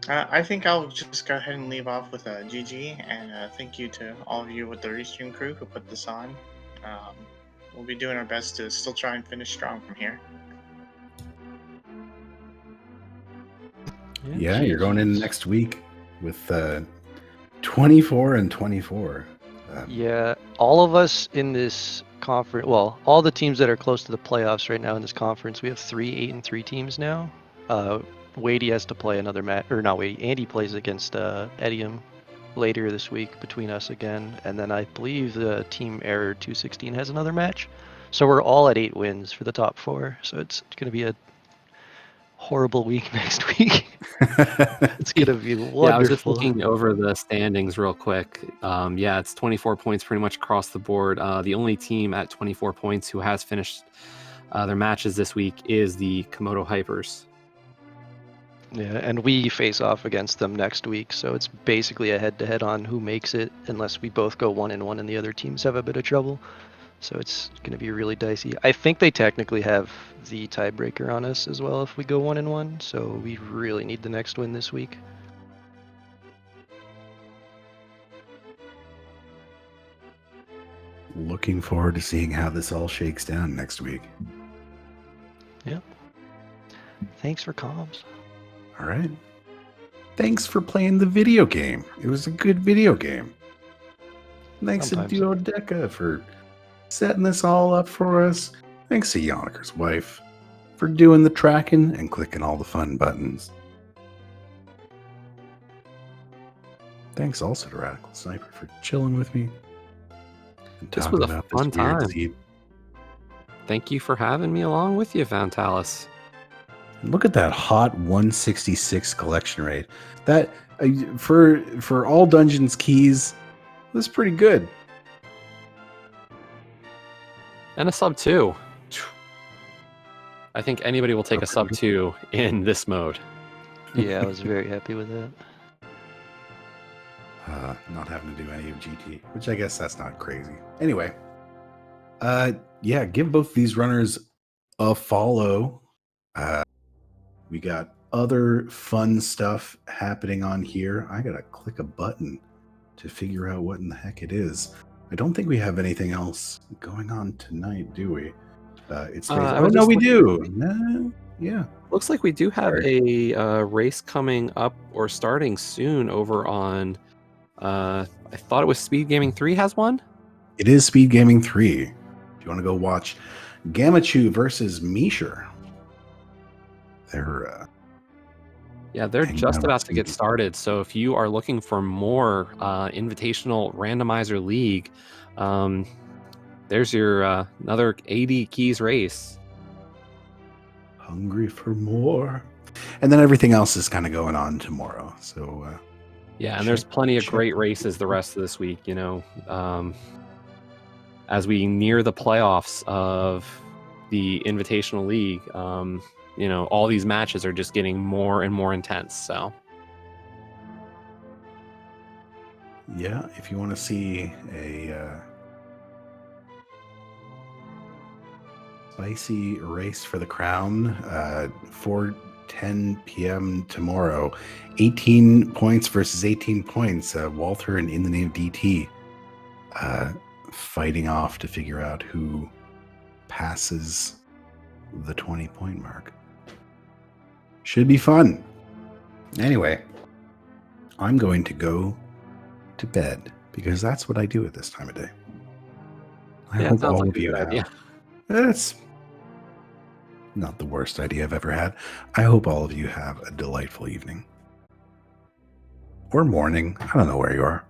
I think I'll just go ahead and leave off with a GG, and thank you to all of you with the Restream crew who put this on. We'll be doing our best to still try and finish strong from here. Yeah, you're going in next week with 24 and 24. Yeah, all of us in this conference, well, all the teams that are close to the playoffs right now in this conference, we have 3 8-3 teams now. Wadey has to play another match, or not Wadey, Andy plays against Edium later this week between us again, and then I believe the team Error 216 has another match. So we're all at 8 wins for the top 4, so it's going to be a horrible week next week. It's going to be wonderful. Yeah, I was just looking over the standings real quick. Yeah, it's 24 points pretty much across the board. The only team at 24 points who has finished their matches this week is the Komodo Hypers. Yeah, and we face off against them next week, so it's basically a head-to-head on who makes it, unless we both go 1-1 and the other teams have a bit of trouble. So it's going to be really dicey. I think they technically have the tiebreaker on us as well if we go 1-1, so we really need the next win this week. Looking forward to seeing how this all shakes down next week. Yeah. Thanks for comms. All right. Thanks for playing the video game. It was a good video game. Thanks Sometimes. to Duodeca for setting this all up for us. Thanks to Yoniker's wife for doing the tracking and clicking all the fun buttons. Thanks also to Radical Sniper for chilling with me. And This talking was a about fun this weird time. seed. Thank you for having me along with you, Vantalis. Look at that hot 166 collection rate. That for all dungeons keys, that's pretty good. And a sub 2. I think anybody will take a sub 2 in this mode. Yeah, I was very happy with that. Not having to do any of GT, which I guess that's not crazy. Anyway, yeah, give both these runners a follow. We got other fun stuff happening on here. I gotta click a button to figure out what in the heck it is. I don't think we have anything else going on tonight, do we? It's oh no, we do. No, yeah. Looks like we do have a race coming up or starting soon over on. I thought it was SpeedGaming 3 has one. It is SpeedGaming 3. If you want to go watch Gamachu versus Misher, they're just about to get started. So if you are looking for more Invitational Randomizer League, there's your another 80 keys race. Hungry for more. And then everything else is kind of going on tomorrow. So yeah, and there's plenty of great races the rest of this week, you know. As we near the playoffs of the Invitational League, you know, all these matches are just getting more and more intense. So yeah, if you want to see a spicy race for the crown, 4:10 p.m. tomorrow, 18 points versus 18 points. Walter and In the Name of DT fighting off to figure out who passes the 20-point mark. Should be fun. Anyway, I'm going to go to bed because that's what I do at this time of day. I hope all of you have. That's not the worst idea I've ever had. I hope all of you have a delightful evening or morning. I don't know where you are.